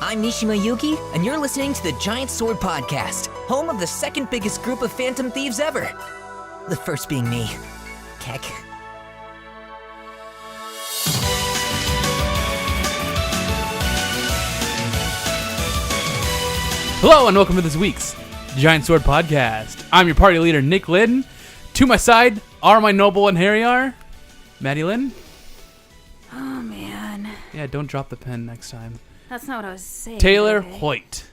I'm Mishima Yuki, and you're listening to the Giant Sword Podcast, home of the second biggest group of phantom thieves ever. The first being me. Keck. Hello and welcome to this week's Giant Sword Podcast. I'm your party leader, Nick Lydon. To my side are my noble and Harry Maddie Lynn. Oh, man. Yeah, don't drop the pen next time. That's not what I was saying. Taylor Hoyt.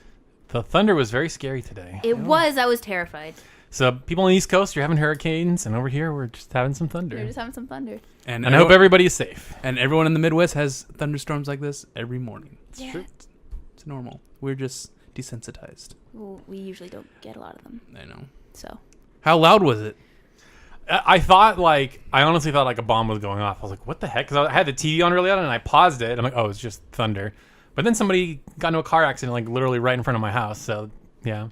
The thunder was very scary today. It was. I was terrified. So people on the East Coast, you're having hurricanes, and over here, we're just having some thunder. We're just having some thunder. And I hope everybody is safe. And everyone in the Midwest has thunderstorms like this every morning. Yeah. True. It's normal. We're just desensitized. Well, we usually don't get a lot of them. I know. So. How loud was it? I honestly thought like a bomb was going off. I was like, what the heck? Because I had the TV on really loud, and I paused it. I'm like, oh, it's just thunder. But then somebody got into a car accident, like literally right in front of my house. So yeah.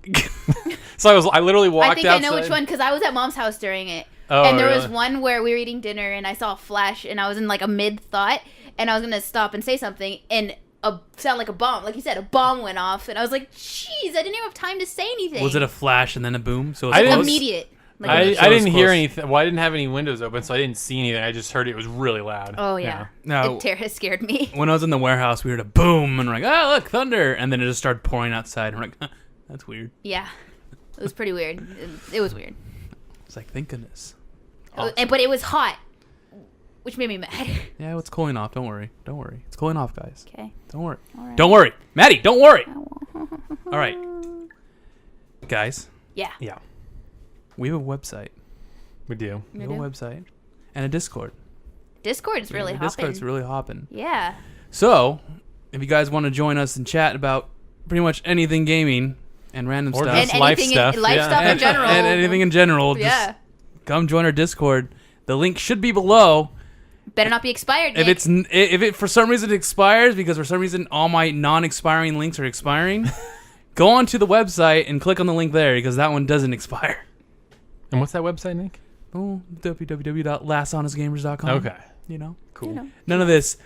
So I literally walked outside. I think I know which one because I was at Mom's house during it. Oh, and there really? was one where we were eating dinner and I saw a flash and I was in like a mid thought and I was gonna stop and say something and sound like a bomb, like you said, a bomb went off and I was like, "Jeez, I didn't even have time to say anything." Was it a flash and then a boom? So it was immediate. Like I didn't hear anything. Well, I didn't have any windows open, so I didn't see anything. I just heard it was really loud. Oh yeah. No, it scared me. When I was in the warehouse, we heard a boom, and we're like, "Oh, look, thunder!" And then it just started pouring outside, and we're like, "That's weird." Yeah, it was pretty weird. It was weird. It's like, thank goodness. But it was hot, which made me mad. Yeah, it's cooling off. Don't worry. It's cooling off, guys. Okay. Don't worry. All right. Don't worry, Maddie. Don't worry. All right, guys. Yeah. Yeah, We have a website. we do. We have a website and a Discord. Discord is really hopping. Discord's really hopping. Yeah. So, if you guys want to join us and chat about pretty much anything gaming and random Or stuff, just And life anything stuff. life Yeah. stuff in general. and anything in general, just Yeah. come join our Discord. The link should be below. Better not be expired, Nick. If it for some reason expires, because for some reason all my non-expiring links are expiring, go onto the website and click on the link there because that one doesn't expire. And what's that website, Nick? Oh, www.lasthonestgamers.com. Okay. You know? Cool. You know. None of this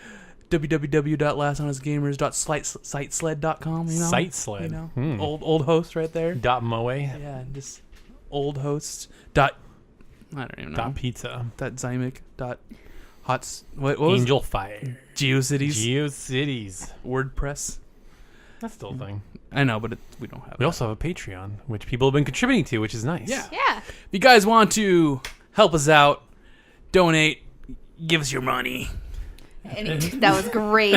www.lasthonestgamers.sitesled.com, you know? Sitesled. You know? Hmm. Old host right there. .moe. Yeah, just old host. I don't even know. Dot .pizza. Zymic. What was Angel Fire. GeoCities. GeoCities. WordPress. That's still a thing. I know, but we don't have We that. also have a Patreon, which people have been contributing to, which is nice. Yeah. Yeah. If you guys want to help us out, donate, give us your money. That was great.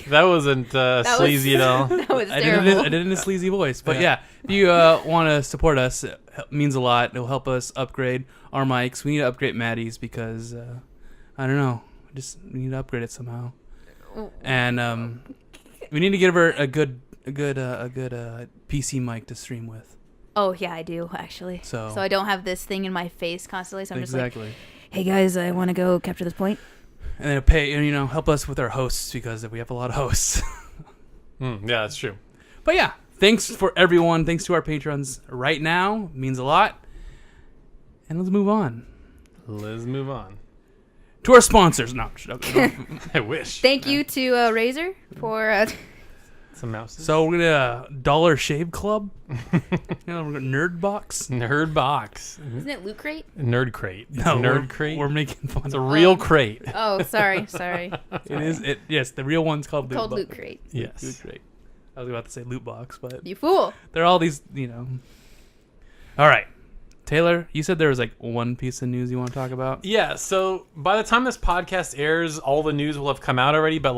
That wasn't sleazy at all. That was I terrible. did it in a sleazy voice. But yeah, if you want to support us, it means a lot. It'll help us upgrade our mics. We need to upgrade Maddie's because, I don't know, we need to upgrade it somehow. And we need to give her a good PC mic to stream with. Oh, yeah, I do, actually. So I don't have this thing in my face constantly, so I'm just like, exactly. hey, guys, I want to go capture this point. And then pay, help us with our hosts because we have a lot of hosts. Yeah, that's true. But yeah, thanks for everyone. Thanks to our patrons right now. It means a lot. And let's move on. Let's move on. To our sponsors. No. I wish. Thank you to Razor for... Some mouses. So we're going to Dollar Shave Club. We're going to Nerd Box. Nerd Box. Isn't it Loot Crate? Nerd Crate. It's No, a Nerd Crate. We're making fun It's a of real crate. Oh, sorry. it. Is it? Yes, the real one's called Loot Box. Loot Crate. Yes. Loot Crate. I was about to say Loot Box, but You fool. they're all these, All right. Taylor, you said there was like one piece of news you want to talk about? Yeah, so by the time this podcast airs, all the news will have come out already, but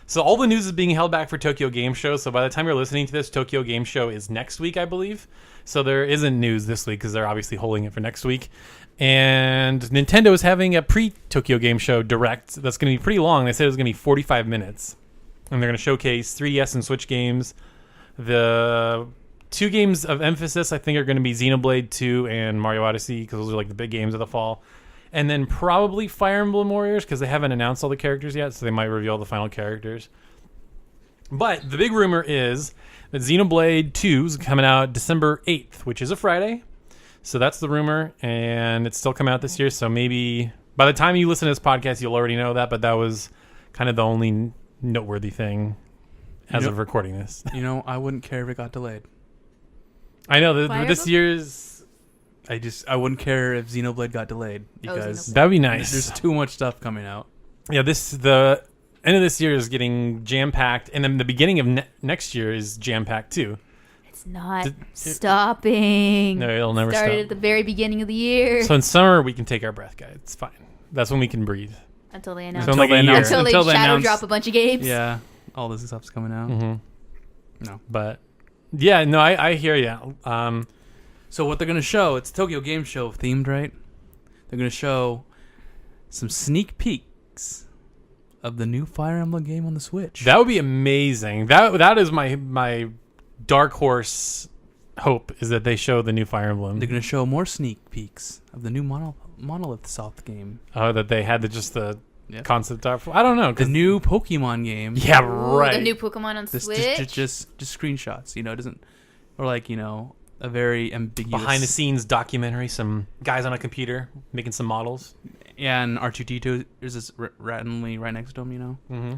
so all the news is being held back for Tokyo Game Show, so by the time you're listening to this, Tokyo Game Show is next week, I believe. So there isn't news this week because they're obviously holding it for next week. And Nintendo is having a pre-Tokyo Game Show direct that's going to be pretty long. They said it was going to be 45 minutes. And they're going to showcase 3DS and Switch games. The two games of emphasis, I think, are going to be Xenoblade 2 and Mario Odyssey because those are like the big games of the fall. And then probably Fire Emblem Warriors because they haven't announced all the characters yet, so they might reveal the final characters. But the big rumor is that Xenoblade 2 is coming out December 8th, which is a Friday. So that's the rumor, and it's still coming out this year. So maybe by the time you listen to this podcast, you'll already know that, but that was kind of the only noteworthy thing. as of recording this. I wouldn't care if it got delayed. I know Fire this Emblem? year's. I wouldn't care if Xenoblade got delayed because Xenoblade. That'd be nice. there's too much stuff coming out. Yeah, the end of this year is getting jam packed, and then the beginning of next year is jam packed too. It's not stopping. No, it'll never Started stop. at the very beginning of the year. So in summer we can take our breath, guys. It's fine. That's when we can breathe. Until they announce. Until they announce- Until they until they shadow announce- drop a bunch of games. Yeah, all this stuff's coming out. No. But yeah, no, I hear you. So what they're gonna show? It's Tokyo Game Show themed, right? They're gonna show some sneak peeks of the new Fire Emblem game on the Switch. That would be amazing. That is my dark horse hope, is that they show the new Fire Emblem. They're gonna show more sneak peeks of the new Monolith Soft game. Oh, that they had the Yeah. concept art. I don't know. The new Pokemon game. Yeah, Ooh, right. The new Pokemon on Just, Switch. just screenshots. It doesn't, or like a very ambiguous behind the scenes documentary. Some guys on a computer making some models. Yeah, and R2D2 is just randomly right next to him. Mm-hmm.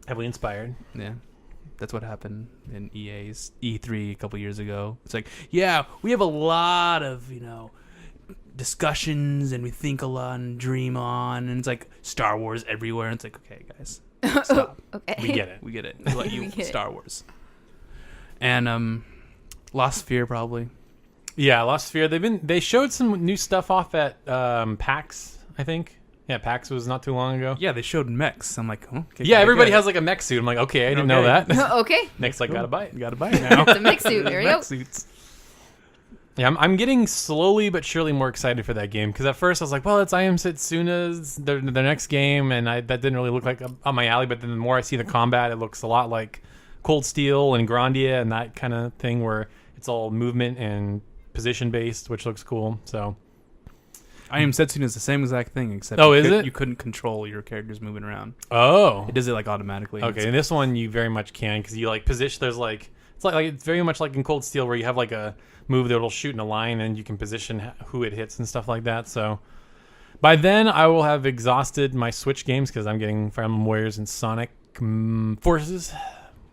Heavily inspired. Yeah. That's what happened in EA's E3 a couple years ago. It's like, yeah, we have a lot of, discussions and we think a lot and dream on. And it's like Star Wars everywhere. And it's like, okay, guys, stop. Okay. We get it. We get it. We let you We get it. Star Wars. And Lost Sphere probably. Yeah, Lost Sphere. They showed some new stuff off at PAX, I think. Yeah, PAX was not too long ago. Yeah, they showed mechs. I'm like, oh, okay. Yeah, everybody good. has like a mech suit. I'm like, okay, I didn't know Okay. that. Okay. Next, like, gotta buy it. You gotta buy it now. The mech suit. There we Mech go. suits. Yeah, I'm getting slowly but surely more excited for that game, because at first I was like, well, it's I Am Setsuna's their next game, and that didn't really look like up my alley. But then the more I see the combat, it looks a lot like Cold Steel and Grandia and that kind of thing, where it's all movement and position based, which looks cool. So I Am Setsuna is the same exact thing, except is it? you couldn't control your characters moving around. oh, It does it like automatically. okay. In this one, you very much can, because you like position. There's like it's very much like in Cold Steel, where you have like a move that'll shoot in a line, and you can position who it hits and stuff like that. So by then, I will have exhausted my Switch games, because I'm getting Fire Emblem Warriors and Sonic Forces.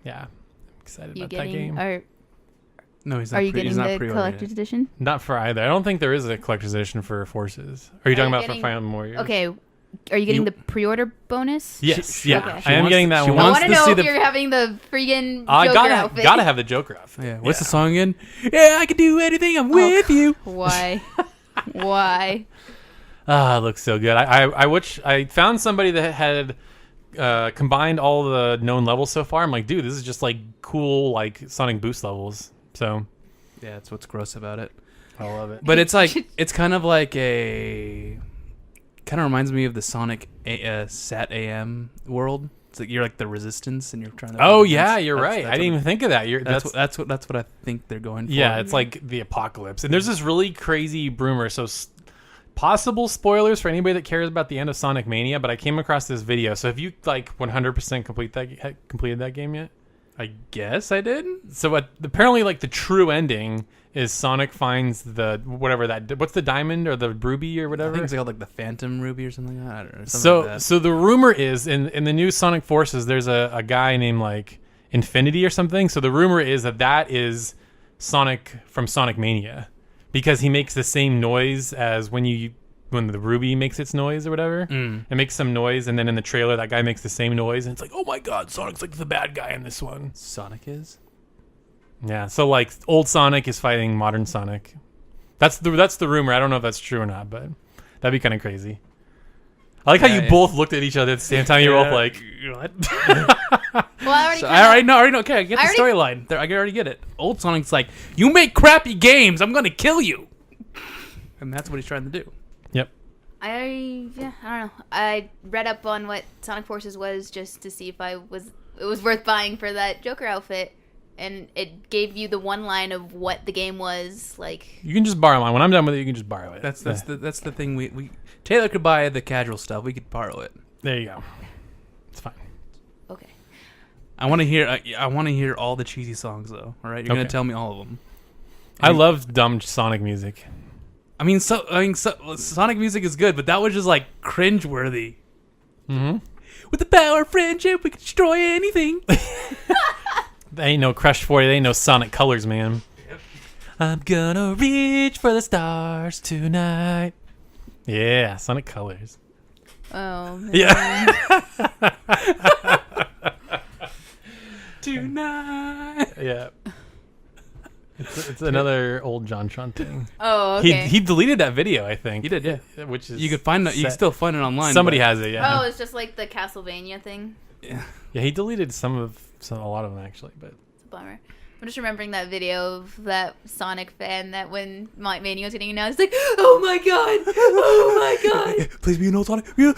Yeah, I'm excited You about that game. getting? No, he's not. Are you he's getting not the pre-ordered collector's yet. edition? Not for either. I don't think there is a collector's edition for Forces. Are you talking you about for getting- Fire Emblem Warriors? Okay. Are you getting You- the pre-order bonus? Yes. She- Yeah. okay. I am wants- getting that she one. I wants want to to know see if the- you're having the freaking Joker I outfit. gotta have the Joker outfit. Yeah. What's the song again? Yeah, I can do anything. I'm Oh, with you. Why? Why? Ah, it looks so good. I found somebody that had combined all the known levels so far. I'm like, dude, this is just like cool, like Sonic Boost levels. So Yeah, that's what's gross about it. I love it. But it's like it's kind of like kind of reminds me of the Sonic Sat AM world. It's like you're like the Resistance, and you're trying to. Oh fight yeah, against- you're that's- right. that's I didn't what- even think of that. That's what I think they're going for. Yeah, it's like the apocalypse. And there's this really crazy rumor. So possible spoilers for anybody that cares about the end of Sonic Mania, but I came across this video. So have you like 100% completed that game yet? I guess I did. So apparently like the true ending is Sonic finds what's the diamond or the ruby or I whatever? think it's called like the Phantom Ruby or something like that. I don't know. Something like that. So the rumor is in the new Sonic Forces, there's a guy named like Infinity or something. So the rumor is that is Sonic from Sonic Mania, because he makes the same noise as when the ruby makes its noise or whatever. It makes some noise, and then in the trailer that guy makes the same noise, and it's like, oh my god, Sonic's like the bad guy in this one. Sonic is. Yeah, so like old Sonic is fighting modern Sonic. That's the rumor. I don't know if that's true or not, but that'd be kind of crazy. I like how you both looked at each other at the same time. You're both like, what? Well, I already. So I already know. Okay, I get I the storyline. I already get it. Old Sonic's like, you make crappy games, I'm gonna kill you, and that's what he's trying to do. yep. I don't know. I read up on what Sonic Forces was just to see if it was worth buying for that Joker outfit, and it gave you the one line of what the game was like. You can just borrow mine. When I'm done with it, you can just borrow it. That's the thing. We Taylor could buy the casual stuff. We could borrow it. There you go. It's fine. Okay. I want to hear all the cheesy songs though. All right, you're gonna Okay. tell me all of them. I love dumb Sonic music. I mean, Sonic music is good, but that was just like cringeworthy. Mm-hmm. With the power of friendship, we can destroy anything. There ain't no Crush 40. There ain't no Sonic Colors, man. Yep. I'm gonna reach for the stars tonight. Yeah, Sonic Colors. Oh, man. Yeah. Tonight. Yeah. It's another old JonTron thing. Oh, okay. He deleted that video, I think. He did, yeah. Which is You could find it. You can still find it online. Somebody but- has it, yeah. Oh, it's just like the Castlevania thing. Yeah. Yeah, he deleted a lot of them actually, but It's a bummer. I'm just remembering that video of that Sonic fan that when Mania was getting announced, like, oh my god, oh my god. Please be an old Sonic. Yeah,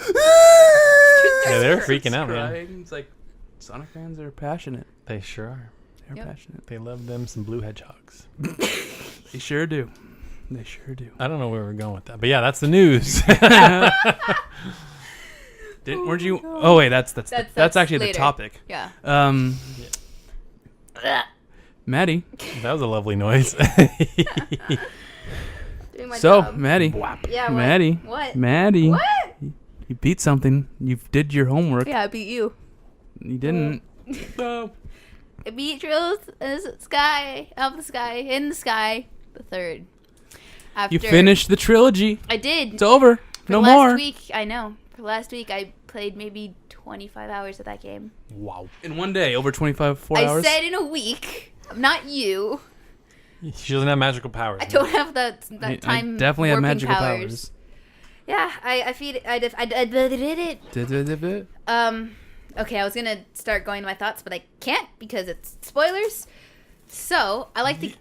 they're freaking out, man. crying. It's like Sonic fans are passionate. They sure are. They're Yep. passionate. They love them some blue hedgehogs. They sure do. They sure do. I don't know where we're going with that, but yeah, that's the news. Weren't you? Oh wait, that's actually the later. topic. Yeah. Maddie. That was a lovely noise. Doing my So job. Maddie. Yeah, what? Maddie. What? Maddie. What? You beat something. You did your homework. Yeah, I beat you. You didn't. No. I beat Trills in the sky, up the sky, in the sky, the third. After You finished the trilogy. I did. It's over. For No last more. week, I know. For last week, I played maybe 25 hours of that game. Wow. In one day, over 4 I hours. said in a week. Not you. She doesn't have magical powers. I don't have that I time. definitely have warping magical powers. Yeah, I did it. Okay, I was gonna start going to my thoughts, but I can't because it's spoilers. So I like the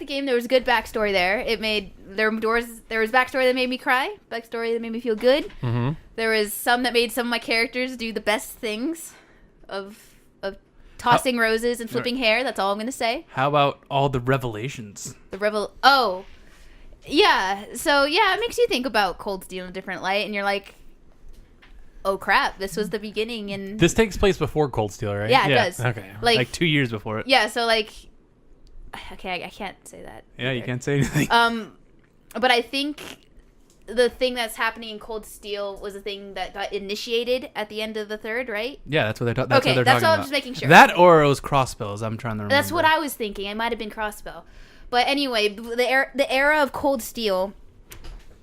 game. There was good backstory there. There was backstory that made me cry, backstory that made me feel good. Mm-hmm. There was some that made some of my characters do the best things of tossing roses and flipping hair. That's all I'm gonna say. How about all the revelations? Oh, yeah. So yeah, it makes you think about Cold Steel in a different light, and you're like, oh crap, this was the beginning. And This takes place before Cold Steel, right? yeah, it Yeah. does. Okay. Like 2 years before it. Yeah, so like, okay, I can't say that. Yeah, you either. can't say anything. But I think the thing that's happening in Cold Steel was the thing that got initiated at the end of the third, right? Yeah, that's what they're talking. That's Okay, what they're that's talking all I'm about. just making sure. That or it was crossbows. I'm trying to remember. That's what I was thinking. It might have been Crossbow. But anyway, the era of Cold Steel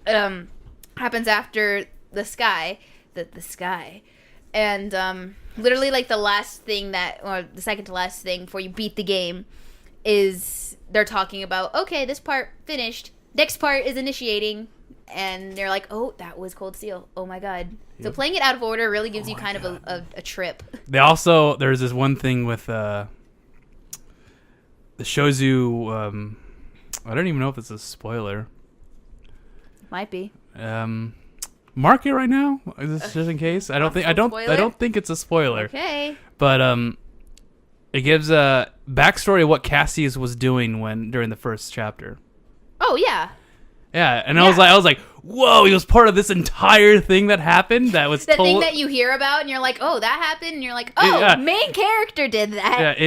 happens after the sky. The sky. And literally like the last thing or the second to last thing before you beat the game is they're talking about, okay, this part finished. Next part is initiating. And they're like, oh, that was Cold Steel. Oh my god. So playing it out of order really gives you kind of a trip. They also there's this one thing with that shows you. I don't even know if it's a spoiler. Might be. Mark it right now, just in case. I don't think it's a spoiler. Okay. But it gives a backstory of what Cassius was doing during the first chapter. Oh yeah. Yeah, and I was like, whoa, he was part of this entire thing that happened. That was The thing that you hear about, and you're like, oh, that happened, and you're like, oh, Yeah. main character did that.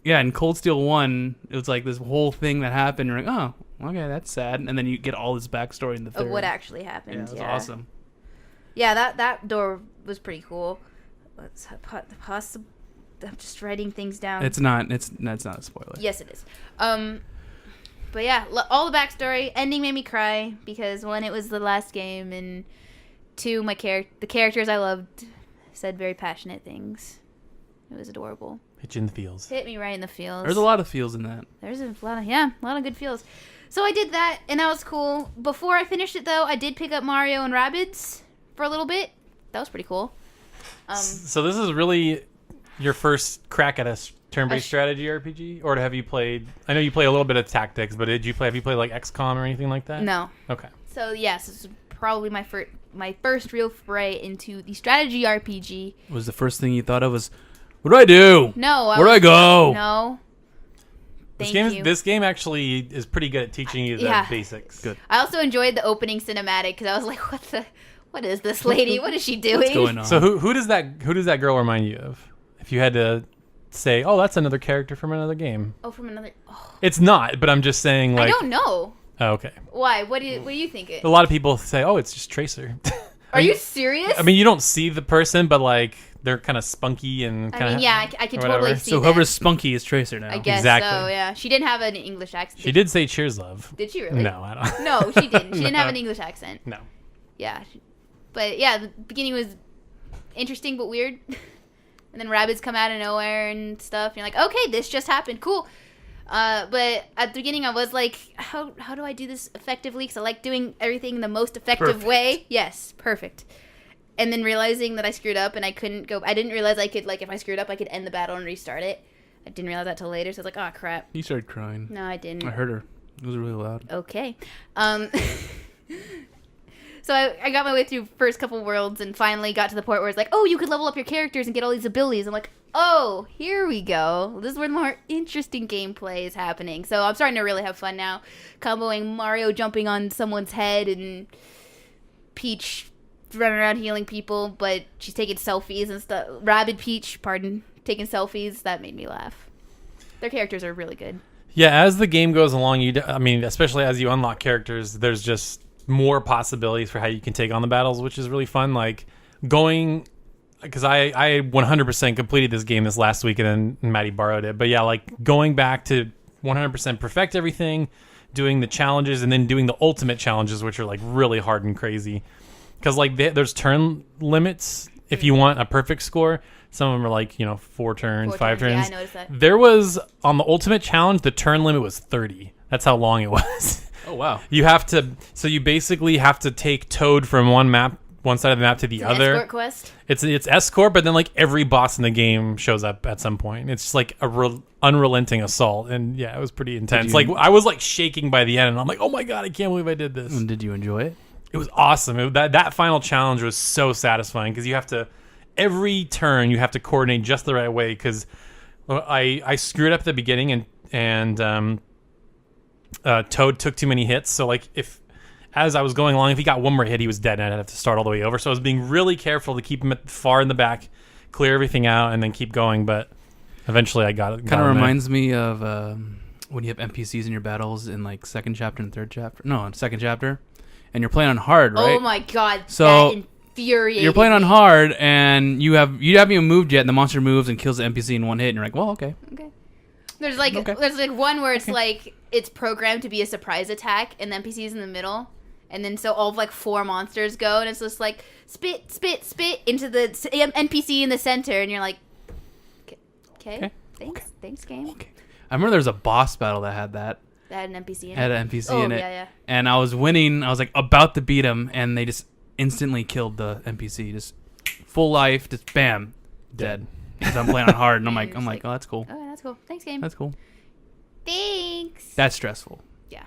Yeah, in Cold Steel 1, it was like this whole thing that happened. You're like, oh, okay, that's sad. And then you get all this backstory in the third. Of what actually happened. Yeah, it was Yeah, awesome. Yeah, that door was pretty cool. I'm just writing things down. It's not a spoiler. Yes, it is. But yeah, all the backstory. Ending made me cry because one, it was the last game, and two, the characters I loved said very passionate things. It was adorable. Hit you in the feels. Hit me right in the feels. There's a lot of feels in that. There's a lot of good feels. So I did that, and that was cool. Before I finished it, though, I did pick up Mario and Rabbids for a little bit. That was pretty cool. So this is really your first crack at a turn-based strategy RPG, or have you played? I know you play a little bit of tactics, but have you played like XCOM or anything like that? No. Okay. So yes, this is probably my first real foray into the strategy RPG. Was the first thing you thought of was, what do I do? No. Where do I go? No. Thank you. This game actually is pretty good at teaching you the basics. Good. I also enjoyed the opening cinematic because I was like, what is this lady? What is she doing? What's going on? So who does that girl remind you of? If you had to say, oh, that's another character from another game. Oh, from another. Oh. It's not, but I'm just saying, like. I don't know. Oh, okay. Why? What do you think? A lot of people say, oh, it's just Tracer. Are you serious? I mean, you don't see the person, but like they're kind of spunky and kind of. I mean, yeah, I can totally whatever. see So that. whoever's spunky is Tracer now. I guess Exactly. so, yeah. She didn't have an English accent. She did say cheers, love. Did she really? No, I don't. No, she didn't. She didn't have an English accent. No. Yeah. But yeah, the beginning was interesting but weird. And then rabbits come out of nowhere and stuff. And you're like, okay, this just happened. Cool. But at the beginning, I was like, how do I do this effectively? Because I like doing everything the most effective way. Yes, perfect. And then realizing that I screwed up and I couldn't go. I didn't realize I could, like, if I screwed up, I could end the battle and restart it. I didn't realize that till later. So I was like, oh, crap. You started crying. No, I didn't. I heard her. It was really loud. Okay. So I got my way through first couple worlds and finally got to the point where it's like, oh, you could level up your characters and get all these abilities. I'm like, oh, here we go. This is where the more interesting gameplay is happening. So I'm starting to really have fun now. Comboing Mario jumping on someone's head and Peach running around healing people, but she's taking selfies and stuff. Rabid Peach, taking selfies. That made me laugh. Their characters are really good. Yeah, as the game goes along, I mean, especially as you unlock characters, there's just more possibilities for how you can take on the battles, which is really fun. Like going, because I 100% completed this game this last week, and then Maddie borrowed it. But yeah, like going back to 100% perfect everything, doing the challenges, and then doing the ultimate challenges, which are like really hard and crazy. Because like there's turn limits if you want a perfect score. Some of them are like 4 turns, 5 turns. Yeah, I noticed that. There was on the ultimate challenge, the turn limit was 30. That's how long it was. Oh, wow. You basically have to take Toad from one side of the map to the other. Escort quest. It's escort, but then like every boss in the game shows up at some point. It's just like a unrelenting assault, and yeah, it was pretty intense. Like I was like shaking by the end, and I'm like, oh my god, I can't believe I did this. And did you enjoy it? It was awesome. That final challenge was so satisfying because you have to every turn you have to coordinate just the right way. Because I screwed up at the beginning and Toad took too many hits, so like as I was going along, if he got one more hit, he was dead, and I'd have to start all the way over. So I was being really careful to keep him far in the back, clear everything out, and then keep going. But eventually, I got it. Kind of reminds me of when you have NPCs in your battles in like second chapter and third chapter. No, in second chapter, and you're playing on hard, right? Oh my god! So that infuriated you're playing on me. hard, and you haven't even moved yet, and the monster moves and kills the NPC in one hit, and you're like, well, okay. Okay. There's like one where it's like it's programmed to be a surprise attack, and the NPC's in the middle, and then so all of like 4 monsters go, and it's just like spit into the NPC in the center, and you're like, okay. Thanks, game. Okay. I remember there was a boss battle that had that. That had an NPC in it. Had an NPC in it. Yeah. And I was winning. I was like about to beat him, and they just instantly killed the NPC. Just full life, just bam, dead. Because I'm playing on hard, and I'm like, oh, that's cool. Oh, that's cool. Thanks, game. That's cool. Thanks. That's stressful. Yeah.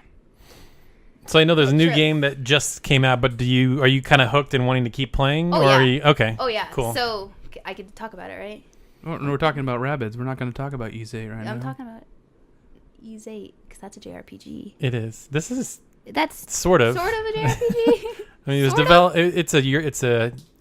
So I know there's a new game that just came out, but are you kind of hooked and wanting to keep playing? Oh, or yeah. Are you, okay. Oh yeah. Cool. So I could talk about it, right? We're talking about rabbits. We're not going to talk about Ise right now. I'm talking about Ys 8 because that's a JRPG. It is. This is That's sort of a JRPG. I mean, it was Sort of. developed. It's a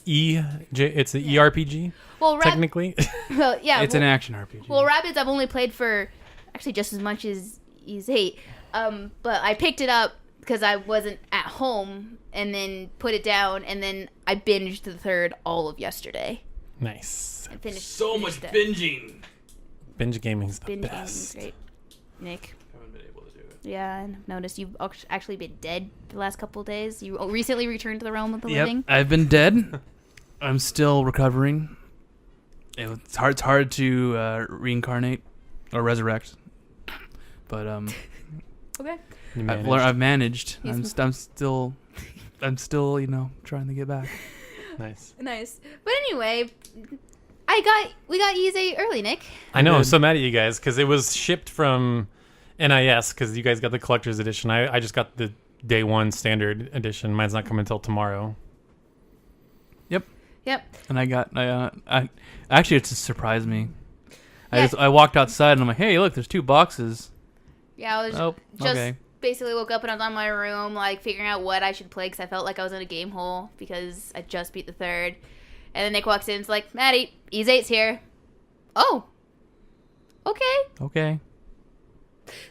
ERPG. Well, technically. Well, yeah. It's an action RPG. Well, Rabbids I've only played for actually just as much as Ys 8. But I picked it up because I wasn't at home and then put it down, and then I binged the third all of yesterday. Nice. And finished so much that. binging. Binge gaming's the Binge gaming best. is great. Nick. Haven't been able to do it. Yeah, I've noticed you've actually been dead the last couple of days. You recently returned to the realm of the living. I've been dead. I'm still recovering. It's hard to reincarnate or resurrect, but Okay. I've managed. He's- I'm still trying to get back. Nice. Nice. But anyway, we got Ys 8 early, Nick. I know. I'm Good. so mad at you guys because it was shipped from NIS because you guys got the collector's edition. I just got the day one standard edition. Mine's not coming until tomorrow. Yep. And I actually, it just surprised me. Yeah. I walked outside and I'm like, hey, look, there's 2 boxes. Yeah, I was Oh, just okay. basically woke up and I was on my room, like figuring out what I should play because I felt like I was in a game hole because I just beat the third. And then Nick walks in and is like, Maddie, Ys 8's here. Oh. Okay. Okay.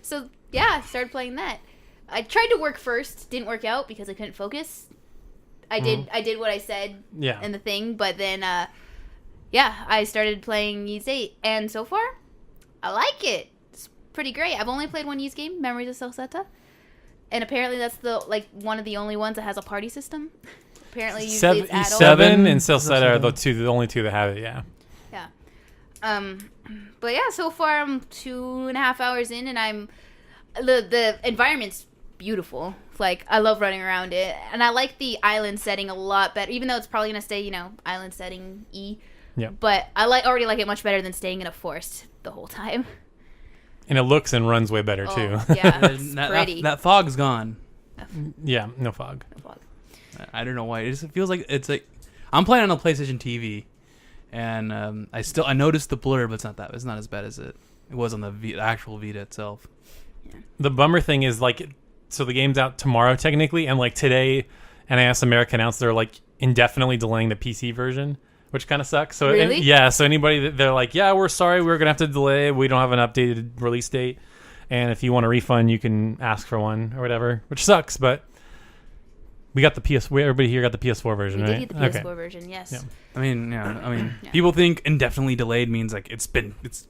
So, yeah, I started playing that. I tried to work first. Didn't work out because I couldn't focus. I did what I said Yeah. in the thing, but then I started playing Ys 8, and so far I like it. It's pretty great. I've only played one Ys game, Memories of Celceta, and apparently that's one of the only ones that has a party system. Apparently usually it's adult. 7 and Celceta are the only two that have it. Yeah. Yeah. But yeah, so far I'm 2.5 hours in, and the environment's beautiful. Like, I love running around it, and I like the island setting a lot better, even though it's probably gonna stay, island setting E. Yeah. But I already like it much better than staying in a forest the whole time. And it looks and runs way better too. Yeah, it's pretty. That fog's gone. Yeah, no fog. No fog. I don't know why. It just feels like it's like I'm playing on a PlayStation TV, and I noticed the blur, but it's not as bad as it was on the actual Vita itself. The bummer thing is, like, so the game's out tomorrow technically, and like today, NIS America announced they're like indefinitely delaying the PC version, which kind of sucks. So really? So anybody that they're like, yeah, we're sorry, we're gonna have to delay. We don't have an updated release date, and if you want a refund, you can ask for one or whatever, which sucks, but. We got the everybody here got the PS4 version, we right? did get the PS4 version, yes. Yeah. I mean, people think indefinitely delayed means like it's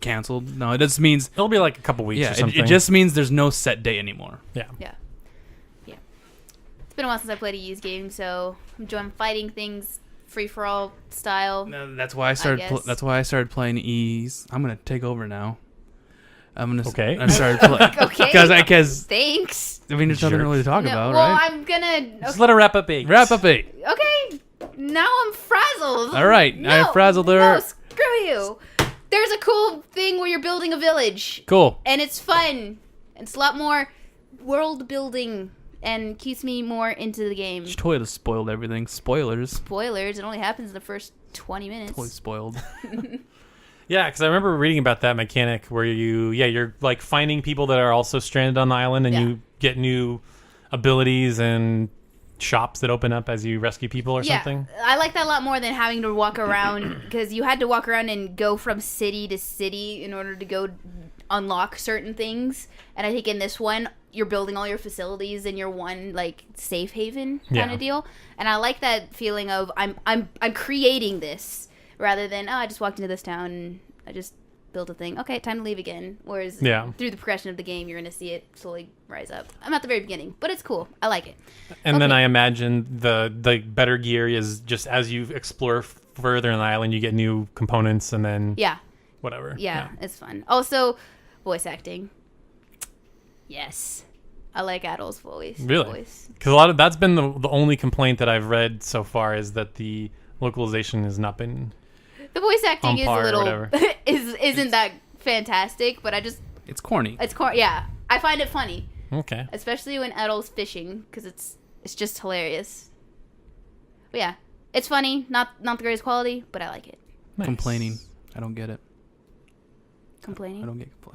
canceled. No, it just means It'll be like a couple weeks or something. It just means there's no set date anymore. Yeah. It's been a while since I played a Ys game, so I'm enjoying fighting things free for all style. No, that's why I started. That's why I started playing Ys. I'm gonna take over now. Okay. I started playing. Okay. Because Thanks. I mean, there's nothing really to talk about, well, right? I'm gonna. Just let her wrap up 8. Wrap up 8. Okay. Now I'm frazzled. All right, I frazzled her. No, screw you. There's a cool thing where you're building a village. Cool. And it's fun. It's a lot more world building and keeps me more into the game. Toyota spoiled everything. Spoilers. Spoilers. It only happens in the first 20 minutes. Totally spoiled. Yeah, because I remember reading about that mechanic where you're like finding people that are also stranded on the island, and you get new abilities and shops that open up as you rescue people or something. I like that a lot more than having to walk around, because you had to walk around and go from city to city in order to go unlock certain things. And I think in this one, you're building all your facilities in your one like safe haven kind of deal. And I like that feeling of I'm creating this. Rather than, I just walked into this town and I just built a thing. Okay, time to leave again. Whereas through the progression of the game, you're going to see it slowly rise up. I'm at the very beginning, but it's cool. I like it. And then I imagine the better gear is just as you explore further in the island, you get new components and then whatever. Yeah, it's fun. Also, voice acting. Yes. I like Adol's voice. Really? Because that's been the only complaint that I've read so far is that the localization has not been... The voice acting is a little isn't that fantastic, but it's corny. It's corny. Yeah, I find it funny. Okay. Especially when Adol's fishing, because it's just hilarious. But yeah, it's funny. Not the greatest quality, but I like it. Nice. Complaining, I don't get it. Complaining? I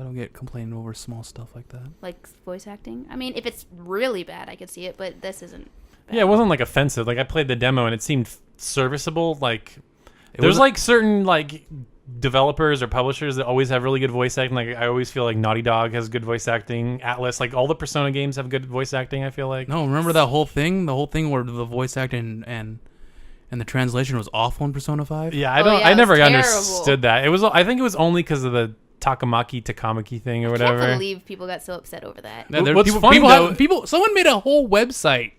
don't get complaining over small stuff like that. Like voice acting. I mean, if it's really bad, I could see it, but this isn't bad. Yeah, it wasn't like offensive. Like I played the demo and it seemed serviceable. Like there's like certain like developers or publishers that always have really good voice acting. Like I always feel like Naughty Dog has good voice acting. Atlas, like all the Persona games have good voice acting. I feel like. No, remember that whole thing? The whole thing where the voice acting and the translation was awful in Persona 5. Yeah, I never understood that. It was. I think it was only because of the Takamaki thing or whatever. I can't believe people got so upset over that. No, What's funny though, someone made a whole website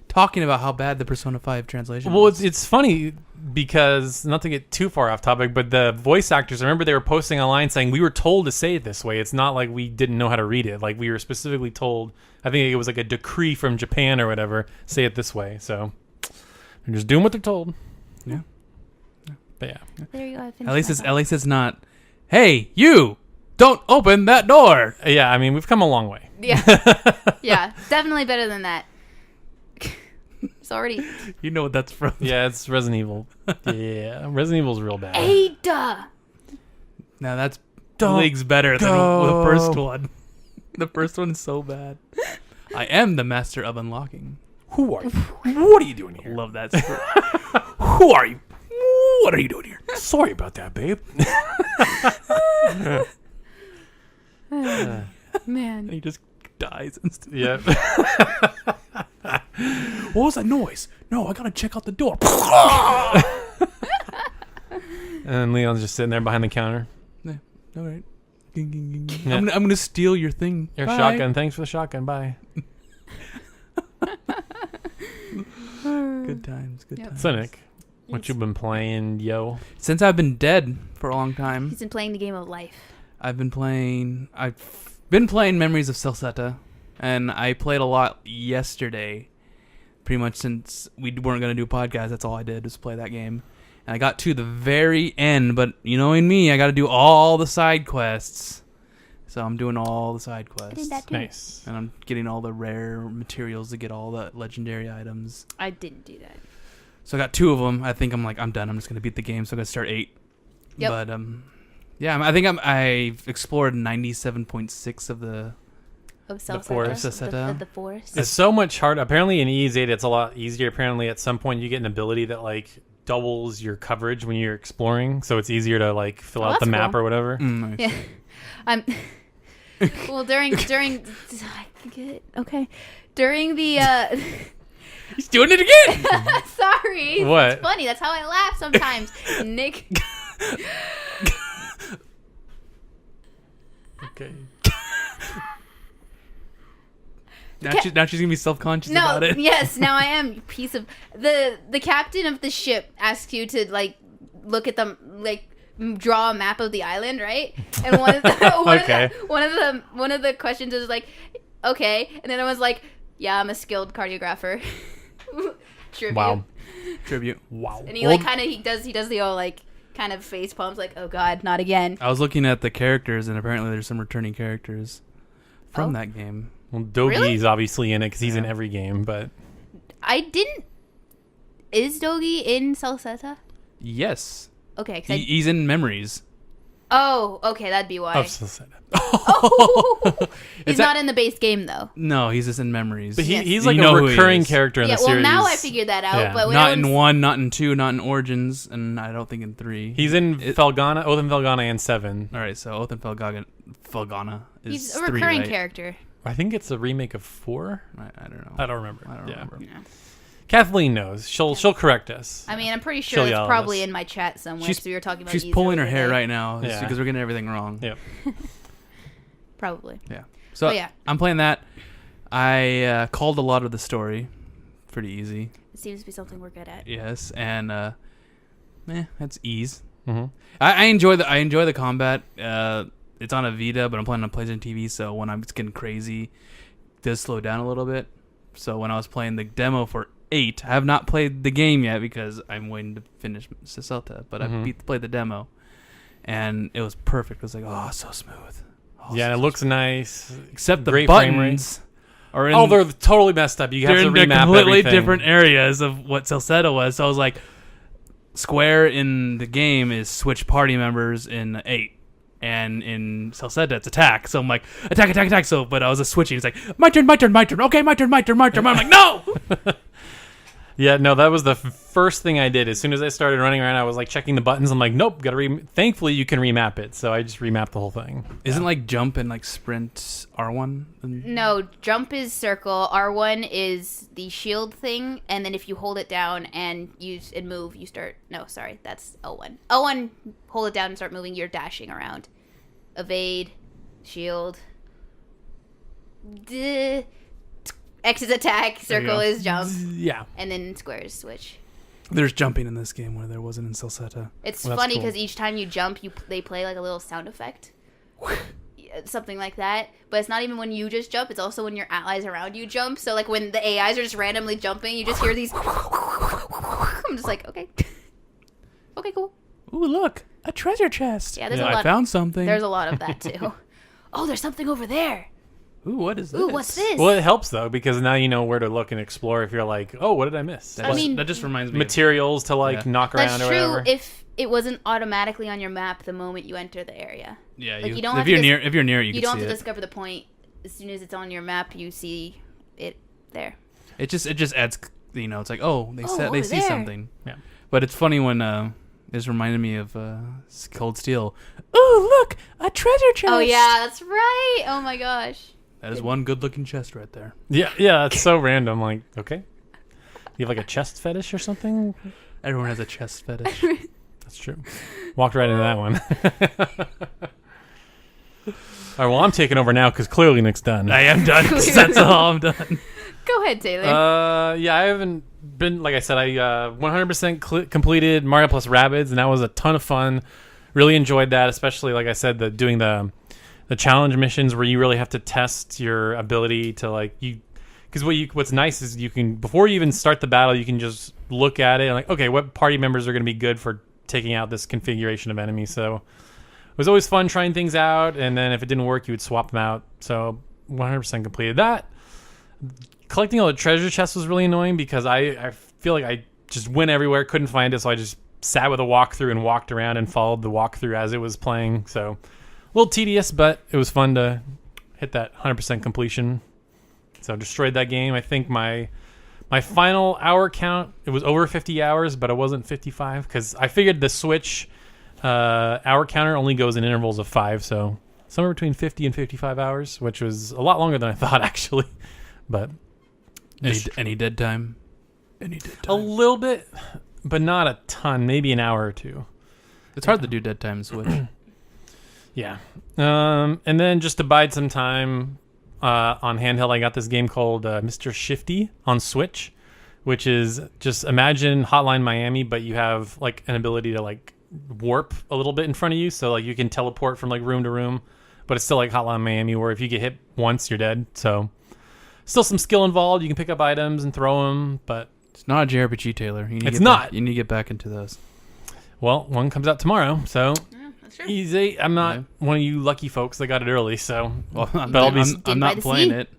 talking about how bad the Persona 5 translation was. It's funny because, not to get too far off topic, but the voice actors, I remember they were posting online saying we were told to say it this way. It's not like we didn't know how to read it. Like we were specifically told, I think it was like a decree from Japan or whatever, say it this way. So they're just doing what they're told. Yeah. But yeah. There you go. At least it's not, hey, you, don't open that door. Yeah, I mean, we've come a long way. Yeah. Yeah, definitely better than that. It's already... You know what that's from. Yeah, it's Resident Evil. Yeah, Resident Evil's real bad. Ada! Now that's leagues better than the first one. The first one is so bad. I am the master of unlocking. Who are you? What are you doing here? Love that. Who are you? What are you doing here? Sorry about that, babe. Man. And he just dies instantly. Yeah. What was that noise? No, I gotta check out the door. And Leon's just sitting there behind the counter. Yeah, all right. Ging, ging, ging, ging. Yeah. I'm gonna steal your thing. Your Bye. shotgun. Thanks for the shotgun. Bye. Good times. Good times. Cynic, what you been playing, yo? Since I've been dead for a long time, He's been playing the game of life. I've been playing Memories of Celceta, and I played a lot yesterday. Pretty much since we weren't gonna do a podcast, that's all I did was play that game. And I got to the very end, but you knowing me, I got to do all the side quests. So I'm doing all the side quests. I did that too. Nice. And I'm getting all the rare materials to get all the legendary items. I didn't do that. So I got 2 of them. I think I'm done. I'm just gonna beat the game. So I'm gonna start 8. Yep. But yeah, I think I've explored 97.6 of the. Of forest. The forest. It's so much harder. Apparently in EZ8 it's a lot easier. Apparently at some point you get an ability that like doubles your coverage when you're exploring, so it's easier to like fill out the that's map cool. or whatever. Nice. Yeah. I'm well during okay. During the He's doing it again. sorry. What? It's funny. That's how I laugh sometimes. Nick. Okay. Now she's gonna be self-conscious No, about it. yes, now I am. You piece of the captain of the ship asks you to like look at them like draw a map of the island, right? And one of the one of the questions is like, okay, and then it was like, yeah, I'm a skilled cartographer. Tribute. Wow. Tribute. Wow. And he like kind of he does the old like kind of face palms like, oh god, not again. I was looking at the characters, and apparently there's some returning characters from that game. Well, Dogi's Really? obviously in it because he's in Yeah. every game, but I didn't. Is Dogi in Celceta? Yes, Okay. 'Cause he's in Memories. oh, okay, that'd be why. oh, so sad. He's It's not in the base game though. No, he's just in Memories. But Yes. he's You like know a who he recurring is. character in Yeah, the well series. now I figured that out. Yeah. But when not I in was- 1, not in 2, not in Origins, and I don't think in 3. He's in Felgana, Oath and Felgana, and 7. All right, so Oath and Felgana is he's a 3, recurring right? character. I think it's a remake of 4. I don't know. I don't remember. I don't Yeah. remember. Yeah. Kathleen knows. She'll correct us. I mean, I'm pretty She'll sure yell it's at probably us. in my chat somewhere. She's- Because we were talking about She's these pulling her earlier hair today. right now Yeah. because we're getting everything wrong. Yep. Probably. Yeah. So Oh, yeah. I'm playing that. I called a lot of the story. Pretty easy. It seems to be something we're good at. Yes, and that's ease. hmm I enjoy the combat. It's on a Vita, but I'm playing on PlayStation TV, so when I'm getting crazy, it does slow down a little bit. So when I was playing the demo for 8, I have not played the game yet because I'm waiting to finish Celceta, but I played the demo, and it was perfect. It was like, oh, so smooth. Oh, Yeah, and so it looks nice. except the great frame buttons are in, Oh, they're totally messed up. You have they're to in remap completely everything. different areas of what Celceta was. So I was like, Square in the game is switch party members in 8. And in Celceta, it's attack. So I'm like, attack. So, but I was just switching. It's like, my turn. Okay, my turn. I'm like, no! Yeah, no, that was the first thing I did. As soon as I started running around, I was like checking the buttons. I'm like, nope, gotta thankfully, you can remap it. So I just remapped the whole thing. Isn't like jump and like sprint R1? No, jump is circle. R1 is the shield thing, and then if you hold it down and use and move, you start. No, sorry, that's L1. L1, hold it down and start moving. You're dashing around. Evade, shield. X is attack. There you Circle go. is jump, Yeah. and then square is switch. There's jumping in this game where there wasn't in Celceta. It's Well, that's funny cool. because each time you jump, they play like a little sound effect. Something like that, but it's not even when you just jump, it's also when your allies around you jump. So like when the AIs are just randomly jumping, you just hear these. I'm just like, okay. Okay, cool. Ooh, look, a treasure chest. Yeah, there's Yeah, a I lot. found something. There's a lot of that too. Oh, there's something over there. Ooh, what is this? Ooh, what's this? Well, it helps though because now you know where to look and explore. If you're like, oh, what did I miss? That I just, mean- that just reminds me. Materials to like Yeah. knock around That's or true whatever. if it wasn't automatically on your map the moment you enter the area. Yeah, Like, you don't have if to you're dis- near, if you're near, you You can don't see have to it. discover the point. As soon as it's on your map, you see it there. It just adds, it's like, oh, they over see there. something. Yeah. But it's funny when this reminded me of Cold Steel. Ooh, look, a treasure chest. Oh yeah, that's right. Oh my gosh. That is one good-looking chest right there. Yeah, that's so random. Like, okay. You have like a chest fetish or something? Everyone has a chest fetish. That's true. Walked right into that one. All right, well, I'm taking over now because clearly Nick's done. I am done. That's all I'm done. Go ahead, Taylor. Yeah, I haven't been, like I said, I 100% completed Mario Plus Rabbids, and that was a ton of fun. Really enjoyed that, especially, like I said, doing the challenge missions where you really have to test your ability to, like, because what's nice is you can, before you even start the battle, you can just look at it and like, okay, what party members are going to be good for taking out this configuration of enemies. So it was always fun trying things out, and then if it didn't work, you would swap them out. So 100% completed that. Collecting all the treasure chests was really annoying because I feel like I just went everywhere, couldn't find it, so I just sat with a walkthrough and walked around and followed the walkthrough as it was playing. So a little tedious, but it was fun to hit that 100% completion. So I destroyed that game. I think my final hour count, it was over 50 hours, but it wasn't 55 because I figured the Switch hour counter only goes in intervals of 5, so somewhere between 50 and 55 hours, which was a lot longer than I thought, actually. But any dead time? A little bit, but not a ton. Maybe an hour or two. It's hard to do dead time Switch. Yeah. And then just to bide some time on handheld, I got this game called Mr. Shifty on Switch, which is just imagine Hotline Miami, but you have like an ability to like warp a little bit in front of you, so like you can teleport from like room to room, but it's still like Hotline Miami where if you get hit once, you're dead. So still some skill involved. You can pick up items and throw them, but it's not a JRPG, Taylor. You need it's not. You need to get back into those. Well, one comes out tomorrow, so That's true. easy. I'm not one of you lucky folks that got it early, so Well, but I'm not playing it.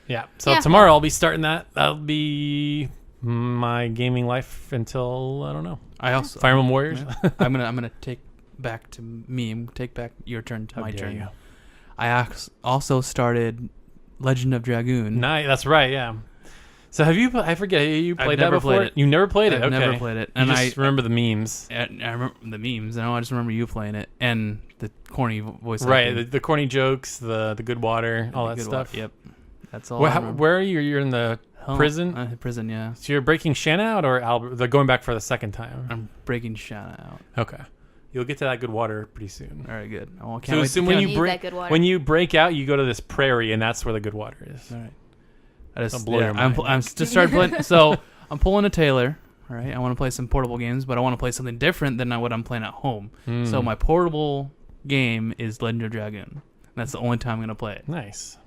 Yeah. So Yeah. tomorrow I'll be starting that. That'll be my gaming life until I don't know. I also Fire Emblem Warriors. Yeah. I'm gonna take back to me. Take back your turn to How my dare turn. you. I also started Legend of Dragoon. Nice. That's right. Yeah. So have you? I forget. You played that never before? played it. You never played it. I've Okay. never played it, You and just remember the memes. I remember the memes. I just remember you playing it and the corny voice. Right. acting. The corny jokes, the good water, all The that good stuff. Yep. That's all. I remember. Where are you? You're in the prison. Prison. Yeah. So you're breaking Shanna out, or Albert? They're going back for the second time. I'm breaking Shanna out. Okay. You'll get to that good water pretty soon. All right. Good. Well, So assume when you Need break that good water. when you break out, you go to this prairie, and that's where the good water is. All right. I just Don't blow your mind. I'm just started playing. So I'm pulling a Taylor. All right. I want to play some portable games, but I want to play something different than what I'm playing at home. So my portable game is Legend of Dragoon. That's the only time I'm gonna play it. Nice.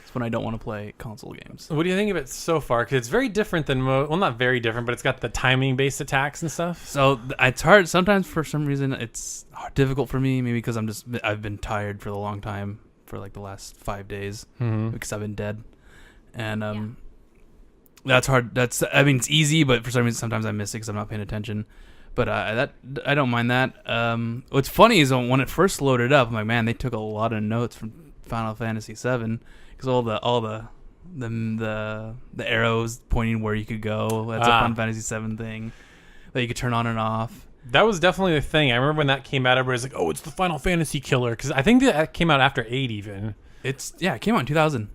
It's when I don't want to play console games. What do you think of it so far? Because it's very different than well, not very different, but it's got the timing-based attacks and stuff. So it's hard sometimes. For some reason, it's difficult for me. Maybe because I've been tired for a long time, for like the last 5 days, because I've been dead, and that's hard. I mean, it's easy, but for some reason, sometimes I miss it because I'm not paying attention. But I don't mind that. What's funny is when it first loaded up, I'm like, man, they took a lot of notes from Final Fantasy VII because all the arrows pointing where you could go. That's a Final Fantasy VII thing that you could turn on and off. That was definitely the thing. I remember when that came out, everybody was like, "Oh, it's the Final Fantasy killer," because I think that came out after 8 even. It came out in 2000.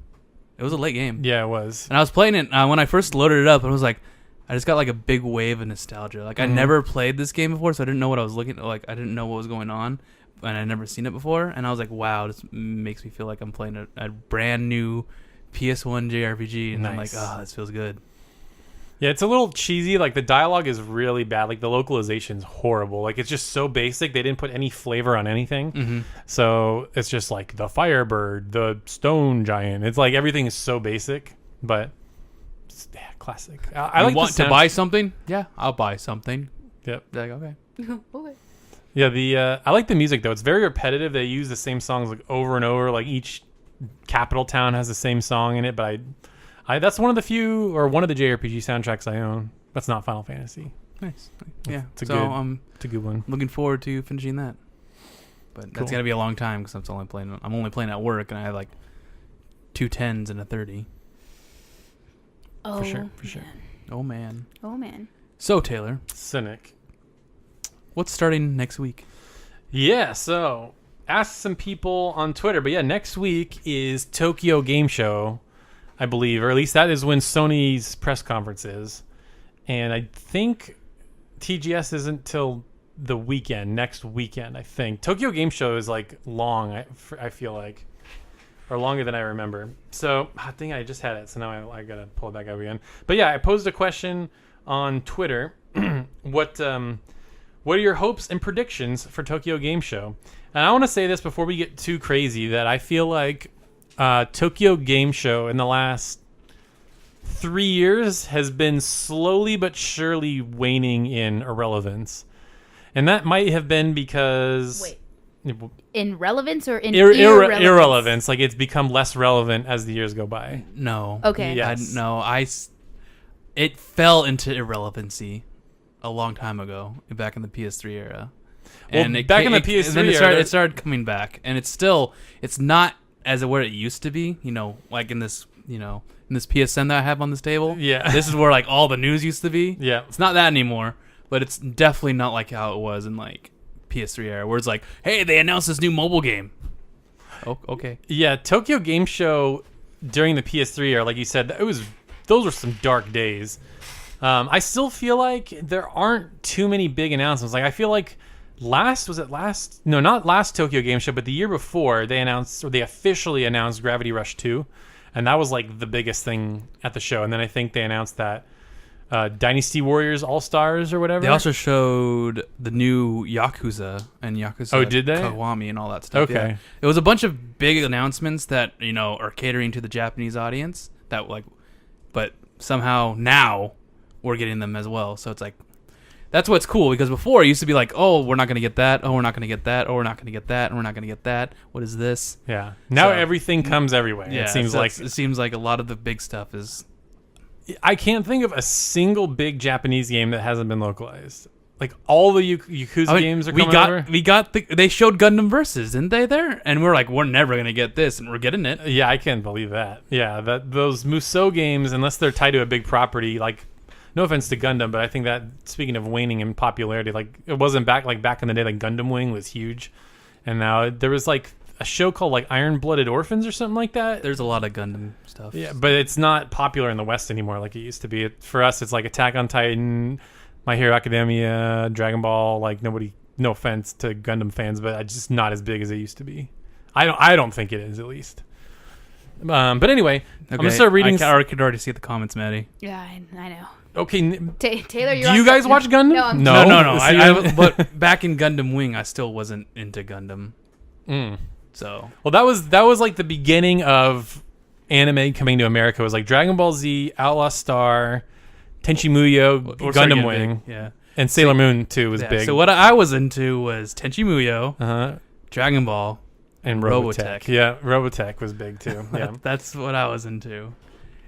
It was a late game. Yeah, it was. And I was playing it when I first loaded it up, and I was like, I just got like a big wave of nostalgia. Like I never played this game before, so I didn't know what I was looking at. Like I didn't know what was going on, and I'd never seen it before. And I was like, wow, this makes me feel like I'm playing a brand new PS1 JRPG. And I'm like, oh, this feels good. Yeah, it's a little cheesy. Like the dialogue is really bad. Like the localization's horrible. Like it's just so basic. They didn't put any flavor on anything. So it's just like the Firebird, the Stone Giant. It's like everything is so basic, but yeah, classic. I like want to buy something. Yeah, I'll buy something. Yep. Like okay. Okay. Yeah, I like the music though. It's very repetitive. They use the same songs like over and over. Like each capital town has the same song in it, but I that's one of the few or one of the JRPG soundtracks I own. That's not Final Fantasy. Nice. Yeah. It's a good one. Looking forward to finishing that. But that's gonna be a long time because I'm only playing at work, and I have like 2 10s and a 30. Oh, For sure. Oh man. Oh man. So Taylor, Cynic. what's starting next week? Yeah, so asked some people on Twitter. But yeah, next week is Tokyo Game Show, I believe, or at least that is when Sony's press conference is. And I think TGS isn't till the weekend, next weekend, I think. Tokyo Game Show is like long, I feel like, or longer than I remember. So I think I just had it, so now I gotta pull it back up again. But yeah, I posed a question on Twitter. What are your hopes and predictions for Tokyo Game Show? And I want to say this before we get too crazy, that I feel like Tokyo Game Show in the last 3 years has been slowly but surely waning in irrelevance. And that might have been because... Wait. In relevance or in irrelevance? Irrelevance. Like, it's become less relevant as the years go by. No. Okay. Yes. It fell into irrelevancy a long time ago, back in the PS3 era. Well, and back in the PS3 era, it started coming back, and it's not as what it used to be. Like in this PSN that I have on this table. Yeah. This is where like all the news used to be. Yeah. It's not that anymore, but it's definitely not like how it was in like PS3 era, where it's like, hey, they announced this new mobile game. Oh, okay. Yeah, Tokyo Game Show during the PS3 era, like you said, those were some dark days. I still feel like there aren't too many big announcements. Like, I feel like not last Tokyo Game Show, but the year before, they officially announced Gravity Rush 2, and that was like the biggest thing at the show. And then I think they announced that Dynasty Warriors All-Stars or whatever. They also showed the new Yakuza and Yakuza Oh, did they? Kiwami and all that stuff. Okay. Yeah. It was a bunch of big announcements that, are catering to the Japanese audience but somehow now we're getting them as well. So it's like, that's what's cool, because before it used to be like, oh, we're not going to get that. Oh, we're not going to get that. Oh, we're not going to get that. And we're not going to get that. What is this? Yeah. Now everything comes everywhere. Yeah, it seems like a lot of the big stuff is... I can't think of a single big Japanese game that hasn't been localized. Like, all the Yakuza games are coming over. They showed Gundam Versus, didn't they, there? And we're like, we're never going to get this, and we're getting it. Yeah, I can't believe that. Yeah, those Musou games, unless they're tied to a big property, like, no offense to Gundam, but I think that, speaking of waning in popularity, like, it wasn't back in the day, like, Gundam Wing was huge. And now there was, like, a show called, like, Iron-Blooded Orphans or something like that. There's a lot of Gundam stuff. Yeah, but it's not popular in the West anymore like it used to be. For us, it's like Attack on Titan, My Hero Academia, Dragon Ball. Like, no offense to Gundam fans, but it's just not as big as it used to be. I don't think it is, at least. But anyway, okay. I'm gonna start reading. I could already see the comments, Maddie. Yeah, I know. Okay, Taylor, do you guys watch Gundam? No. But back in Gundam Wing, I still wasn't into Gundam. So, well, that was like the beginning of anime coming to America. It was like Dragon Ball Z, Outlaw Star, Tenchi Muyo, Gundam Wing, yeah, and Sailor Moon too was big. So what I was into was Tenchi Muyo, Dragon Ball, and Robotech. Yeah, Robotech was big too. Yeah, that's what I was into.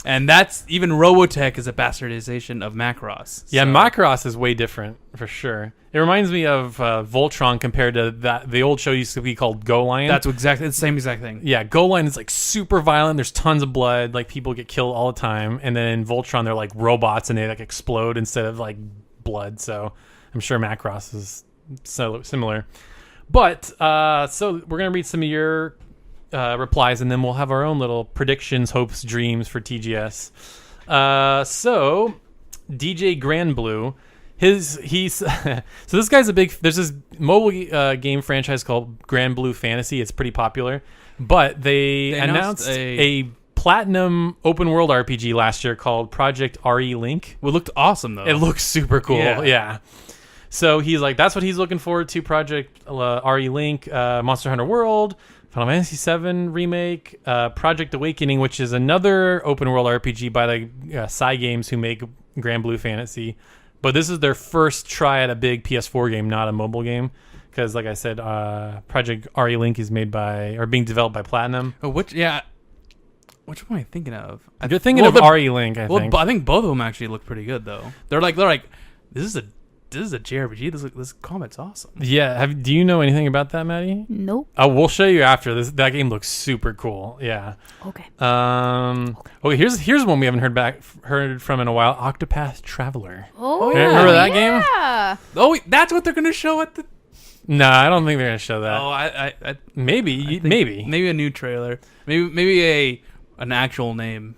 And that's, even Robotech is a bastardization of Macross. Yeah, Macross is way different, for sure. It reminds me of Voltron compared to the old show used to be called Go Lion. That's exactly the same exact thing. Yeah, Go Lion is like super violent. There's tons of blood. Like, people get killed all the time. And then in Voltron, they're like robots and they like explode instead of like blood. So I'm sure Macross is similar. But, so we're going to read some of your... replies, and then we'll have our own little predictions, hopes, dreams for TGS. So DJ Grand Blue, he's so this guy's there's this mobile game franchise called Grand Blue Fantasy. It's pretty popular, but they announced a platinum open world RPG last year called Project RE Link. It looked awesome though. It looks super cool. Yeah. So he's like, that's what he's looking forward to. Project RE Link, Monster Hunter World, Final Fantasy VII Remake, Project Awakening, which is another open-world RPG by the Psy Games who make Grand Blue Fantasy. But this is their first try at a big PS4 game, not a mobile game. Because, like I said, Project RE Link is being developed by Platinum. Which one am I thinking of? You're thinking of RE Link, I think. I think both of them actually look pretty good, though. They're like, this is a JRPG. This combat's awesome. Yeah. Do you know anything about that, Maddie? Nope. We'll show you after this. That game looks super cool. Yeah. Okay. Okay. Here's one we haven't heard from in a while. Octopath Traveler. Oh, yeah. Remember that game? Yeah. Oh, that's what they're gonna show at the No, I don't think they're gonna show that. Oh, I maybe maybe a new trailer. Maybe an actual name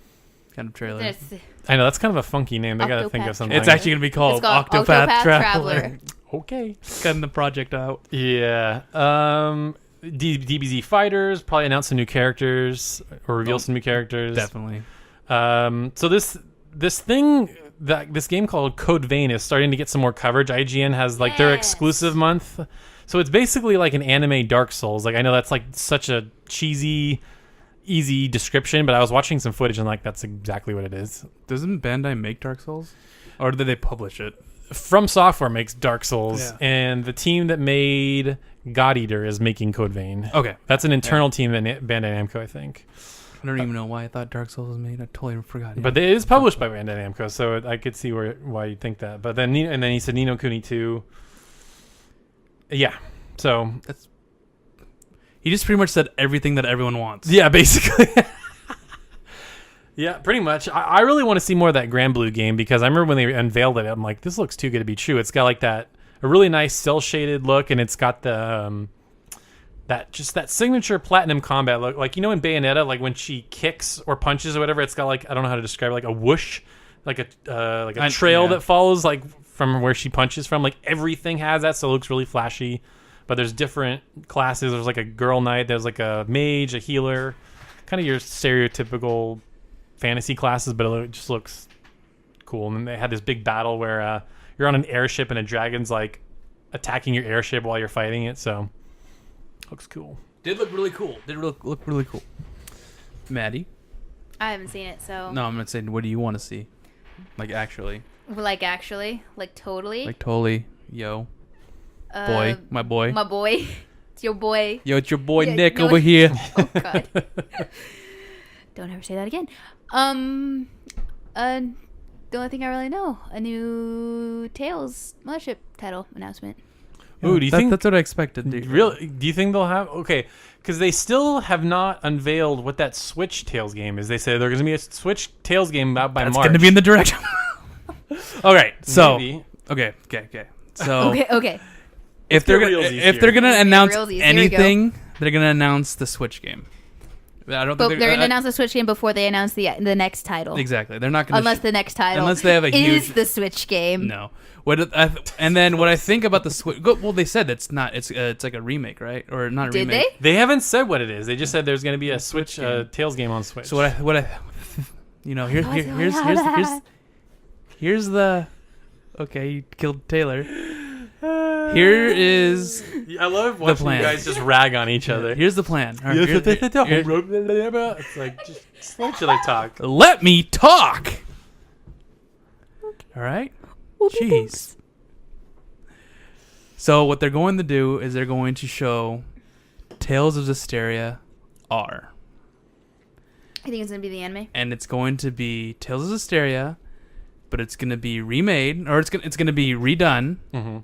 kind of trailer. There's- I know that's kind of a funky name. They gotta think Octopath of something. It's like actually gonna be called, It's called Octopath Octopath Traveler. Traveler. okay. Cutting the project out. Yeah. DBZ Fighters probably announce some new characters or reveal some new characters. Definitely. So this this game called Code Vein is starting to get some more coverage. IGN has like their Yes. exclusive month. So it's basically like an anime Dark Souls. Like I know that's like such a cheesy, easy description, but I was watching some footage and like that's exactly what it is. Doesn't Bandai make Dark Souls, or did they publish it? From Software makes Dark Souls, Yeah. and the team that made God Eater is making Code Vein. Okay. That's an internal team at Bandai Namco, I think. I don't even know why I thought Dark Souls was made. I totally forgot. But it is published by Bandai Namco, so I could see why you'd think that. But then he said Ni no Kuni 2. Yeah. So he just pretty much said everything that everyone wants. yeah, basically. Yeah, pretty much. I really want to see more of that Grand Blue game because I remember when they unveiled it, I'm like, this looks too good to be true. It's got like a really nice cell shaded look, and it's got the that signature platinum combat look. Like, you know, in Bayonetta, like when she kicks or punches or whatever, it's got like, I don't know how to describe it, like a whoosh, like a trail that follows like from where she punches from. Like everything has that, so it looks really flashy. But there's different classes. There's like a girl knight. There's like a mage, a healer, kind of your stereotypical fantasy classes, but it just looks cool. And then they had this big battle where you're on an airship and a dragon's like attacking your airship while you're fighting it. So looks cool. Did look really cool. Look really cool. Maddie? I haven't seen it, so No, I'm not saying. What do you want to see? Like actually, like totally. like totally, yo, boy, my boy, My boy. It's your boy. yo, it's your boy Yeah, Nick no, over here. Oh god. Don't ever say that again. The only thing I really know, a new Tales Mothership title announcement. Ooh, do you think that's what I expected? Dude. Really? Do you think they'll have? Okay, because they still have not unveiled what that Switch Tales game is. They said there's gonna be a Switch Tales game out by That's March. going to be in the direction. All right, so Maybe. okay. So Okay. if they're get gonna, realsies if they're here. gonna Let's get announce realsies. Here we go. anything, they're gonna announce the Switch game. I don't But think they're going to announce the Switch game before they announce the next title. exactly. They're not gonna Unless the next title unless they have a is huge the Switch game. no. And then what I think about the Switch? Well, they said it's not. It's like a remake, right? Or not a Did remake? they? They haven't said what it is. They just said there's going to be a Switch game. Tales game on Switch. So what I you know, here's the okay, you killed Taylor. Here is I love watching plan. you guys just rag on each other. here's the plan. All right, It's like just let each other talk. let me talk. All right. Jeez. So what they're going to do is they're going to show Tales of Zestiria R. I think it's going to be the anime. And it's going to be Tales of Zestiria, but it's going to be remade, or it's going to be redone, Mm-hmm.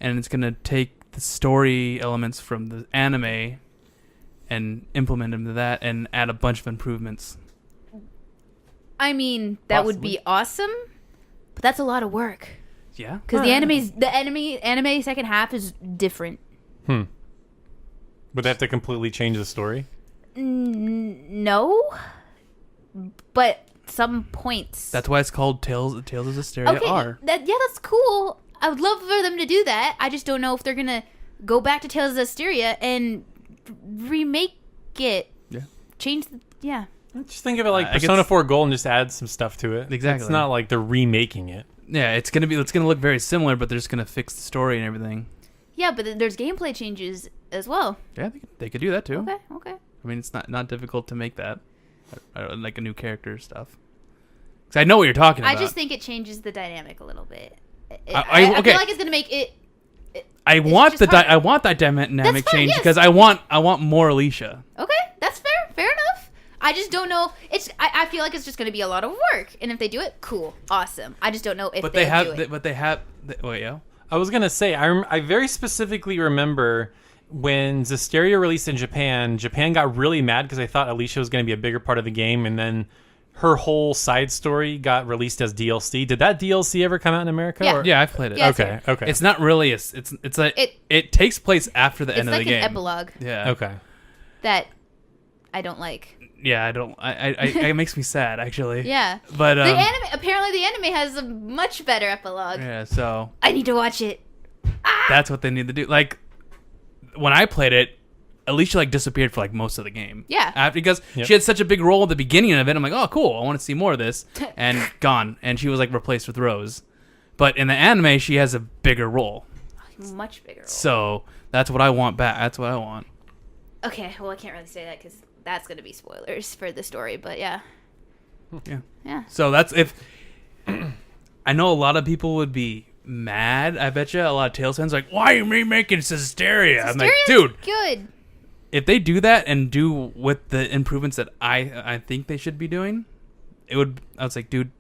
and it's going to take the story elements from the anime and implement them to that and add a bunch of improvements. I mean, that would be awesome, but that's a lot of work. Yeah. Because the anime second half is different. Would they have to completely change the story? No, but some points. That's why it's called Tales of Zestiria R. That's cool. I would love for them to do that. I just don't know if they're gonna go back to Tales of Zestiria and remake it. Yeah. Change the Just think of it like I guess- Persona 4 Gold and just add some stuff to it. Exactly. It's not like they're remaking it. Yeah, it's gonna look very similar, but they're just gonna fix the story and everything. Yeah, but there's gameplay changes as well. Yeah, they could do that too. Okay. I mean, it's not difficult to make that, like a new character stuff. Because I know what you're talking about. I just think it changes the dynamic a little bit. I feel like it's gonna make it. I want just hard. I want that dynamic That's fine, change yes. because I want more Alicia. Okay, that's fair. Fair enough. I just don't know. I feel like it's just gonna be a lot of work, and if they do it, cool, awesome. I just don't know if But they they have. do it. But they have. Wait, yeah. I was going to say, I very specifically remember when Zestiria released in Japan got really mad because they thought Alicia was going to be a bigger part of the game, and then her whole side story got released as DLC. Did that DLC ever come out in America? Yeah. or- Yeah, I've played it. Yeah, Okay. It's not really. It's like it takes place after the It's end of like the game. an epilogue Yeah. Okay. that I don't like. Yeah, I don't. It makes me sad actually. Yeah. But The anime, apparently the anime has a much better epilogue. yeah. So I need to watch it. that's what they need to do. Like when I played it, Alicia like disappeared for like most of the game. Yeah. Because Yep. she had such a big role at the beginning of it. I'm like, oh, cool. I want to see more of this. And gone. And she was like replaced with Rose. But in the anime, she has a bigger role. Much bigger role. So that's what I want back. That's what I want. Okay, well I can't really say that because that's going to be spoilers for the story, but yeah. Yeah. Yeah. So that's if I know a lot of people would be mad. I bet you a lot of Tales fans are like, why are you remaking Systeria? I'm like, dude, Good. if they do that and do with the improvements that I think they should be doing, I was like, dude,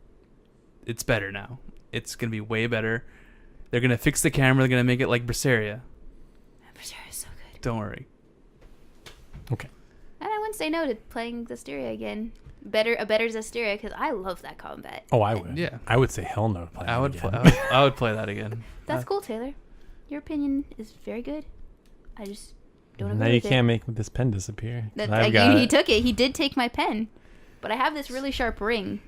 it's better now. It's gonna be way better. They're gonna fix the camera. They're gonna make it like Berseria. Berseria is so good. Don't worry. Okay. And I wouldn't say no to playing Zestiria again. A better Zestiria because I love that combat. Oh, I would. Yeah. I would say hell no to play I that would. again. I would play that again. That's cool, Taylor. Your opinion is very good. I just don't Now agree you with can't make this pen disappear. it. I've got He it. took it. He did take my pen. But I have this really sharp ring.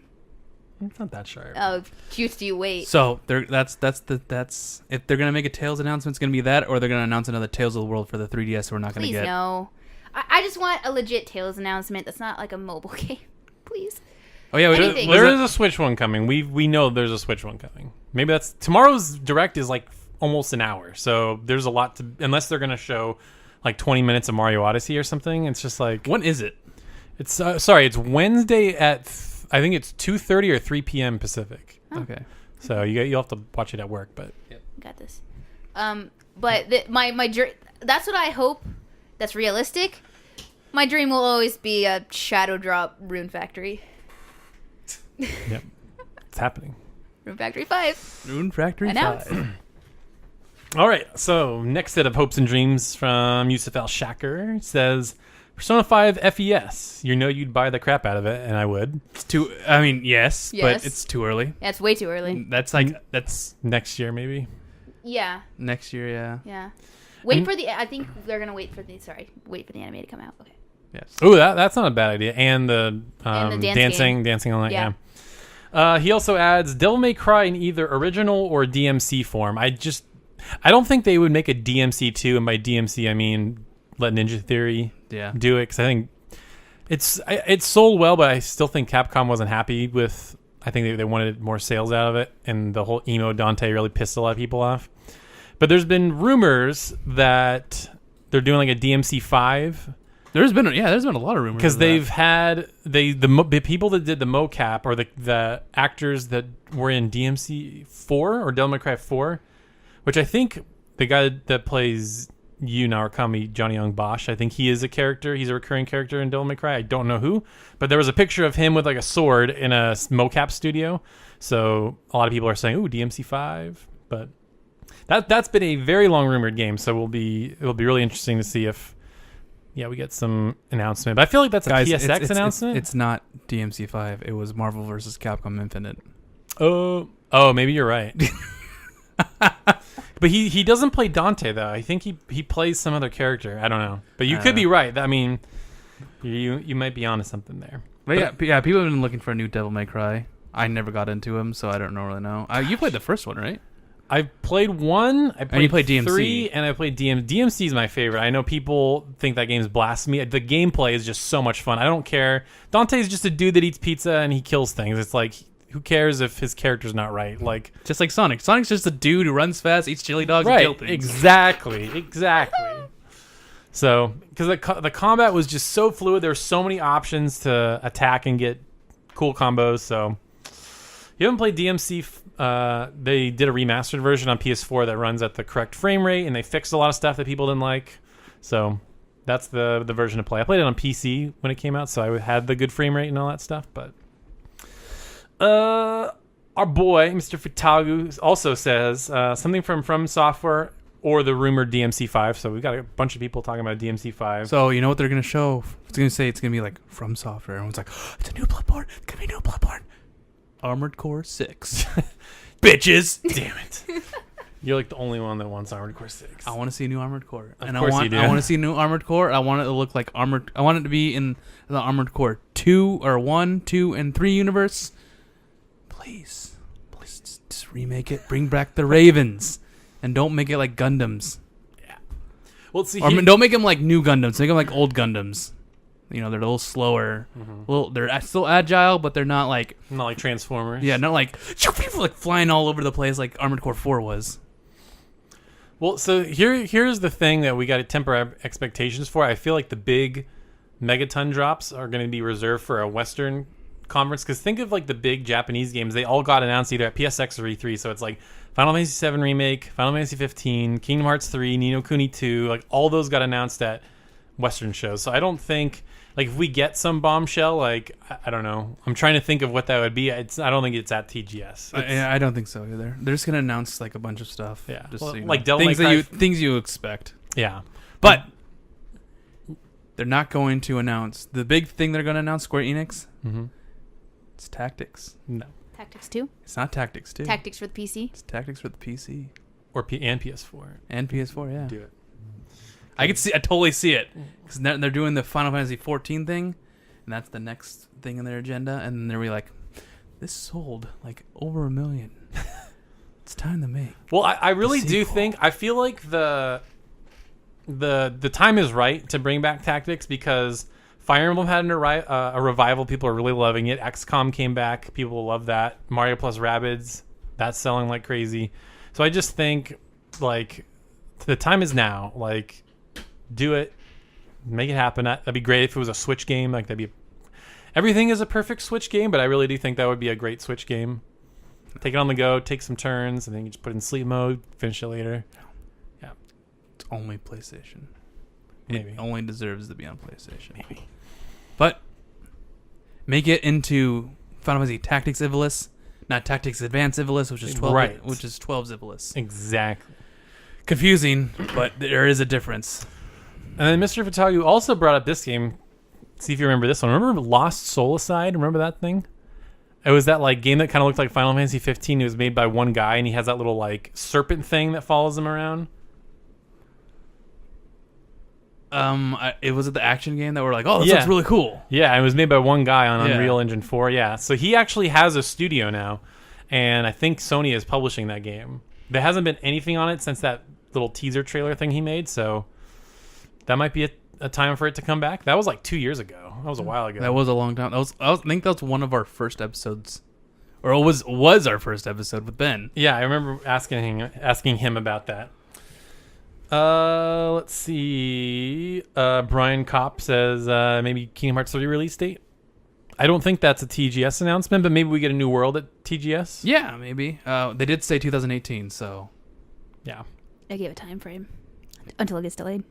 It's not that sharp. Oh, just you wait. So that's if they're gonna make a Tales announcement, it's gonna be that, or they're gonna announce another Tales of the World for the 3DS. We're not gonna Please get. no. I just want a legit Tales announcement that's not like a mobile game. Please. Oh yeah, Anything. There is a Switch one coming. We know there's a Switch one coming. Maybe that's tomorrow's direct is like almost an hour. So there's a lot to unless they're gonna show like 20 minutes of Mario Odyssey or something. It's just like When is it? it's it's Wednesday at I think it's 2:30 or 3 p.m. Pacific. Okay. So you'll have to watch it at work, but Got this. But my that's what I hope. That's realistic. My dream will always be a Shadow Drop Rune Factory. yep, it's happening. Rune Factory 5. Rune Factory Announced. 5. All right, so next set of hopes and dreams from Yusuf Al Shaker says, Persona 5 FES. You know you'd buy the crap out of it, and I would. It's too. I mean, yes, Yes. but it's too early. Yeah, it's way too early. That's like that's Next year, maybe. Yeah, next year. Yeah. yeah. Wait And- for the. I think they're gonna wait for the anime to come out. Okay. Yes. Ooh, that's not a bad idea. And the, And the dance dancing on that, Yeah. yeah. He also adds Devil May Cry in either original or DMC form. I don't think they would make a DMC 2, and by DMC I mean let Ninja Theory Yeah. do it, because I think it's sold well, but I still think Capcom wasn't happy with. I think they wanted more sales out of it, and the whole emo Dante really pissed a lot of people off. But there's been rumors that they're doing like a DMC 5. There's been a lot of rumors Because of that. they've had the people that did the mocap or the actors that were in DMC 4 or Devil May Cry 4, which I think the guy that plays Yu Narukami, Johnny Young Bosch, I think he is a character. He's a recurring character in Devil May Cry. I don't know who, but there was a picture of him with like a sword in a mocap studio. So a lot of people are saying, "Ooh, DMC 5," but that's been a very long rumored game. So it'll be really interesting to see if. Yeah, we get some announcement. But I feel like that's a PSX announcement. It's not DMC 5. It was Marvel vs. Capcom Infinite. Oh, maybe you're right. But he doesn't play Dante though. I think he plays some other character. I don't know. But you could be right. I mean, you might be onto something there. But yeah, people have been looking for a new Devil May Cry. I never got into him, so I don't really know. You played the first one, right? I played 1. I played you played DMC. 3, and I played DMC is my favorite. I know people think that game's blasphemy. The gameplay is just so much fun. I don't care. Dante's just a dude that eats pizza and he kills things. It's like, who cares if his character's not right? Like, Just like Sonic. Sonic's just a dude who runs fast, eats chili dogs, and kills right? things. Exactly. So, because the combat was just so fluid, there were so many options to attack and get cool combos. So, if you haven't played DMC, they did a remastered version on PS4 that runs at the correct frame rate, and they fixed a lot of stuff that people didn't like. So, that's the version to play. I played it on PC when it came out, so I had the good frame rate and all that stuff. But our boy Mr. Futagu also says something from Software or the rumored DMC5. So we've got a bunch of people talking about DMC5. So you know what they're gonna show? It's gonna say it's gonna be like From Software. Everyone's like, oh, it's a new Bloodborne. It's gonna be a new Bloodborne. Armored Core 6. Bitches. Damn it. You're like the only one that wants Armored Core 6. I want to see a new Armored Core. Of course you do. I want to see a new Armored Core. I want it to look like Armored. I want it to be in the Armored Core 2 or 1, 2, and 3 universe. Please just remake it. Bring back the Ravens, and don't make it like Gundams. Yeah. Well, see, Or don't make them like new Gundams. Make them like old Gundams. You know, they're a little slower. They're still agile, but they're not like Transformers. Yeah, not like flying all over the place like Armored Core 4 was. Well, so here's the thing that we got to temper our expectations for. I feel like the big megaton drops are going to be reserved for a Western conference, because think of like the big Japanese games. They all got announced either at PSX or E3. So it's like Final Fantasy VII Remake, Final Fantasy 15, Kingdom Hearts 3, Ni no Kuni 2. Like all those got announced at Western shows. So I don't think, like, if we get some bombshell, like, I don't know. I'm trying to think of what that would be. I don't think it's at TGS. I don't think so either. They're just gonna announce like a bunch of stuff. Yeah, just well, so you like know. Devil May Cry things you expect. Yeah, But they're not going to announce the big thing. They're going to announce Square Enix. Mm-hmm. It's Tactics. No. Tactics 2? It's not Tactics 2. Tactics for the PC? It's Tactics for the PC Or and PS4. and PS4. Yeah, Do it. I totally see it, because they're doing the Final Fantasy 14 thing, and that's the next thing in their agenda. And then they'll be like, "This sold like over 1 million. It's time to make." Well, I really do sequel. think, I feel like the time is right to bring back Tactics, because Fire Emblem had a revival. People are really loving it. XCOM came back. People love that. Mario plus Rabbids, that's selling like crazy. So I just think, like, the time is now. Like, do it. Make it happen. That'd be great if it was a Switch game. Like, everything is a perfect Switch game, but I really do think that would be a great Switch game. Take it on the go, take some turns, and then you just put it in sleep mode, finish it later. Yeah. It's only PlayStation. Maybe. It only deserves to be on PlayStation. Maybe. But make it into Final Fantasy Tactics Ivalice, not Tactics Advanced Ivalice, which is 12. Right. Which is 12 Ivalice. Exactly. Confusing, but there is a difference. And then Mr. Fatagu also brought up this game. See if you remember this one. Remember Lost Soulicide? Remember that thing? It was that like game that kind of looked like Final Fantasy 15. It was made by one guy, and he has that little like serpent thing that follows him around. It was the action game that we're like, oh, this looks really cool. Yeah, it was made by one guy on Yeah. Unreal Engine 4. Yeah, so he actually has a studio now, and I think Sony is publishing that game. There hasn't been anything on it since that little teaser trailer thing he made, so that might be a time for it to come back. That was like 2 years ago. That was a while ago. That was a long time. I think that's one of our first episodes, or it was our first episode with Ben. Yeah, I remember asking him about that. Let's see. Brian Kopp says maybe Kingdom Hearts 3 release date. I don't think that's a TGS announcement, but maybe we get a new world at TGS. Yeah, maybe. They did say 2018, so Yeah. I gave a time frame until it gets delayed.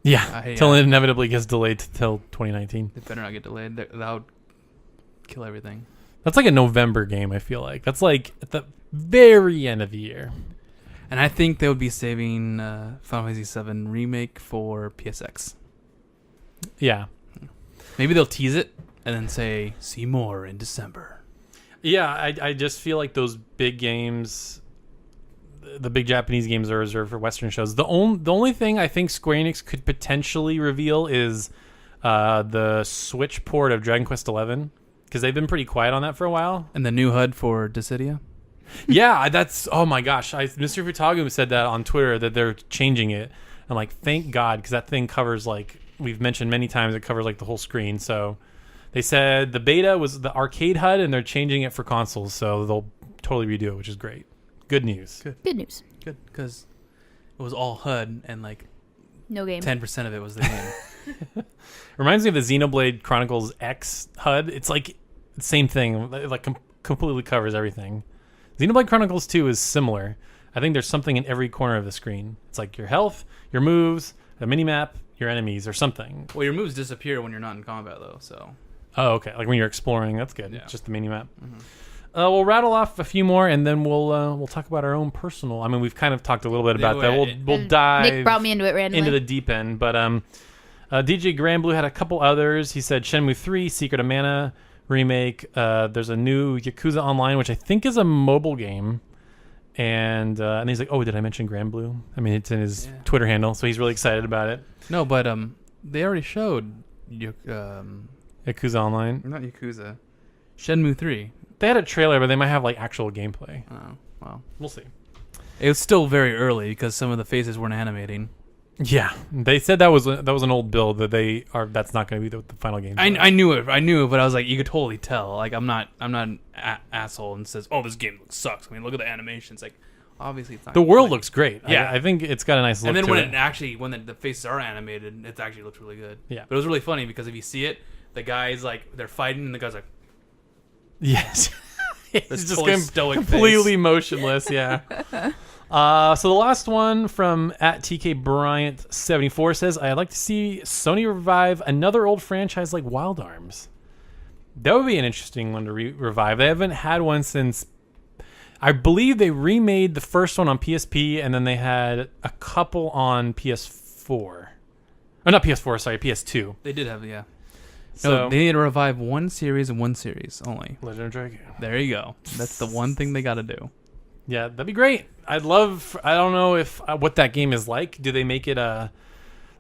Yeah, until it inevitably gets delayed till 2019. they better not get delayed. That would kill everything. That's like a November game, I feel like. That's like at the very end of the year. And I think they would be saving Final Fantasy VII Remake for PSX. Yeah. Maybe they'll tease it and then say, see more in December. Yeah, I just feel like those big games, the big Japanese games, are reserved for Western shows. The only thing I think Square Enix could potentially reveal is the Switch port of Dragon Quest XI, because they've been pretty quiet on that for a while. And the new HUD for Dissidia. Yeah, that's, oh my gosh. Mr. Futagu said that on Twitter, that they're changing it. I'm like, thank God, because that thing covers, like, we've mentioned many times, it covers like the whole screen. So they said the beta was the arcade HUD, and they're changing it for consoles, so they'll totally redo it, which is great. Good news. Good news. Good, because it was all HUD and like No game. 10% of it was the game. Reminds me of the Xenoblade Chronicles X HUD. It's like the same thing. It like completely covers everything. Xenoblade Chronicles 2 is similar. I think there's something in every corner of the screen. It's like your health, your moves, the mini-map, your enemies, or something. Well, your moves disappear when you're not in combat, though, so. Oh, okay. Like when you're exploring, that's good. Yeah. Just the mini-map. we'll rattle off a few more, and then we'll talk about our own personal. I mean, we've kind of talked a little bit about that. We'll dive. Nick brought me into it randomly. Into the deep end, but DJ Granblue had a couple others. He said Shenmue 3, Secret of Mana remake. There's a new Yakuza Online, which I think is a mobile game. And he's like, oh, did I mention Granblue? I mean, it's in his Twitter handle, so he's really excited about it. No, but they already showed Yakuza Online. Not Yakuza. Shenmue 3. They had a trailer, but they might have like actual gameplay. Oh, well. We'll see. It was still very early because some of the faces weren't animating. Yeah, they said that was an old build that that's not going to be the final game. I knew it, but I was like, you could totally tell. Like, I'm not an asshole and says, oh, this game sucks. I mean, look at the animations. Like, obviously, it's not. The world looks great. Yeah, I think it's got a nice look. And then to when the faces are animated, it actually looks really good. Yeah, but it was really funny because if you see it, the guy's like they're fighting, and the guy's like, yes, he's just totally stoic, completely face. Motionless. Yeah. So the last one from @TK Bryant74 says, I'd like to see Sony revive another old franchise like Wild Arms. That would be an interesting one to revive. They haven't had one since, I believe they remade the first one on PSP, and then they had a couple on PS4. Oh, not PS4, sorry, PS2. They did have, yeah. So, No, they need to revive one series and one series only. Legend of Dragoon. There you go. That's the one thing they got to do. Yeah, that'd be great. I don't know if what that game is like. Do they make it a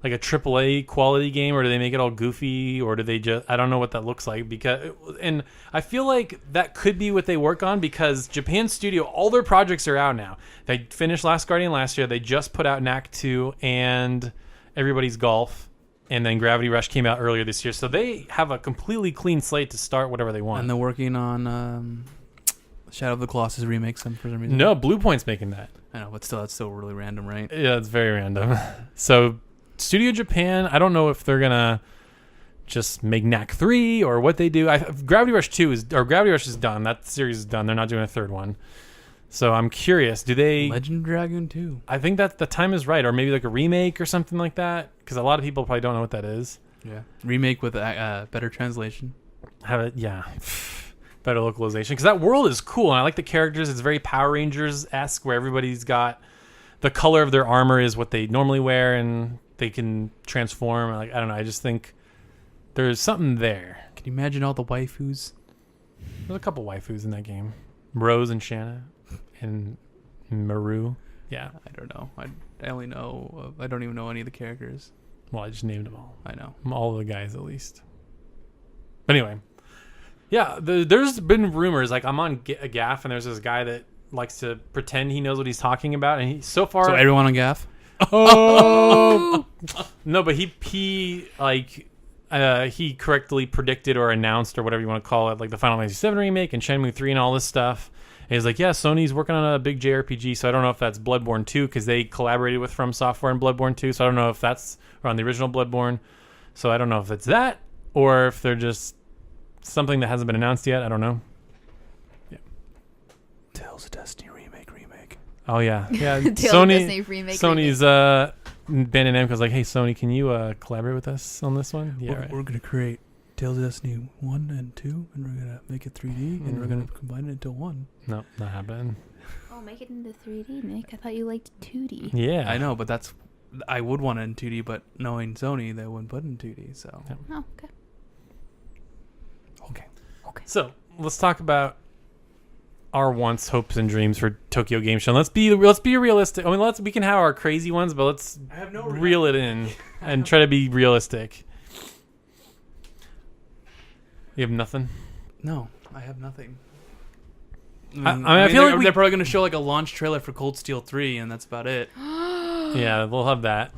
AAA quality game, or do they make it all goofy, or do they just, I don't know what that looks like, and I feel like that could be what they work on, because Japan Studio, all their projects are out now. They finished Last Guardian last year. They just put out Knack 2 and Everybody's Golf, and then Gravity Rush came out earlier this year. So they have a completely clean slate to start whatever they want. And they're working on Shadow of the Colossus remakes for some reason. No, Blue Point's making that. I know, but still, that's still really random, right? Yeah, it's very random. So Studio Japan, I don't know if they're gonna just make Knack 3 or what they do. Gravity Rush is done. That series is done. They're not doing a third one. So I'm curious. Do they Legend of Dragoon 2? I think that the time is right, or maybe like a remake or something like that, because a lot of people probably don't know what that is. Yeah, remake with better translation. Have it, yeah. Better localization, because that world is cool, and I like the characters. It's very Power Rangers-esque, where everybody's got the color of their armor is what they normally wear, and they can transform. Like, I don't know. I just think there's something there. Can you imagine all the waifus? There's a couple waifus in that game. Rose and Shanna and Maru. Yeah. I don't know. I only know. I don't even know any of the characters. Well, I just named them all. I know. All of the guys, at least. But anyway. Yeah, there's been rumors. Like, I'm on a GAF, and there's this guy that likes to pretend he knows what he's talking about, and so everyone on GAF? Oh no, but he correctly predicted or announced, or whatever you want to call it, like the Final Fantasy VII remake and Shenmue 3 and all this stuff. And he's like, yeah, Sony's working on a big JRPG, so I don't know if that's Bloodborne 2, because they collaborated with From Software in Bloodborne 2, so I don't know if that's on the original Bloodborne. So I don't know if it's that, or if they're just something that hasn't been announced yet. I don't know. Yeah. Tales of Destiny remake. Oh yeah. Sony's Ben and Namco's like, hey Sony, can you collaborate with us on this one? Yeah, we're gonna create Tales of Destiny 1 and 2, and we're gonna make it 3D, and we're gonna combine it into one. No, not happening. Oh, make it into 3D, Nick. I thought you liked 2D. Yeah, I know, but I would want it in 2D, but knowing Sony, they wouldn't put it in 2D. So. Yeah. Oh, okay. Okay. So let's talk about our wants, hopes, and dreams for Tokyo Game Show. Let's be realistic. I mean, we can have our crazy ones, but let's reel it in and try to be realistic. You have nothing? No, I have nothing. I feel like they're probably going to show like a launch trailer for Cold Steel 3, and that's about it. Yeah, they'll have that.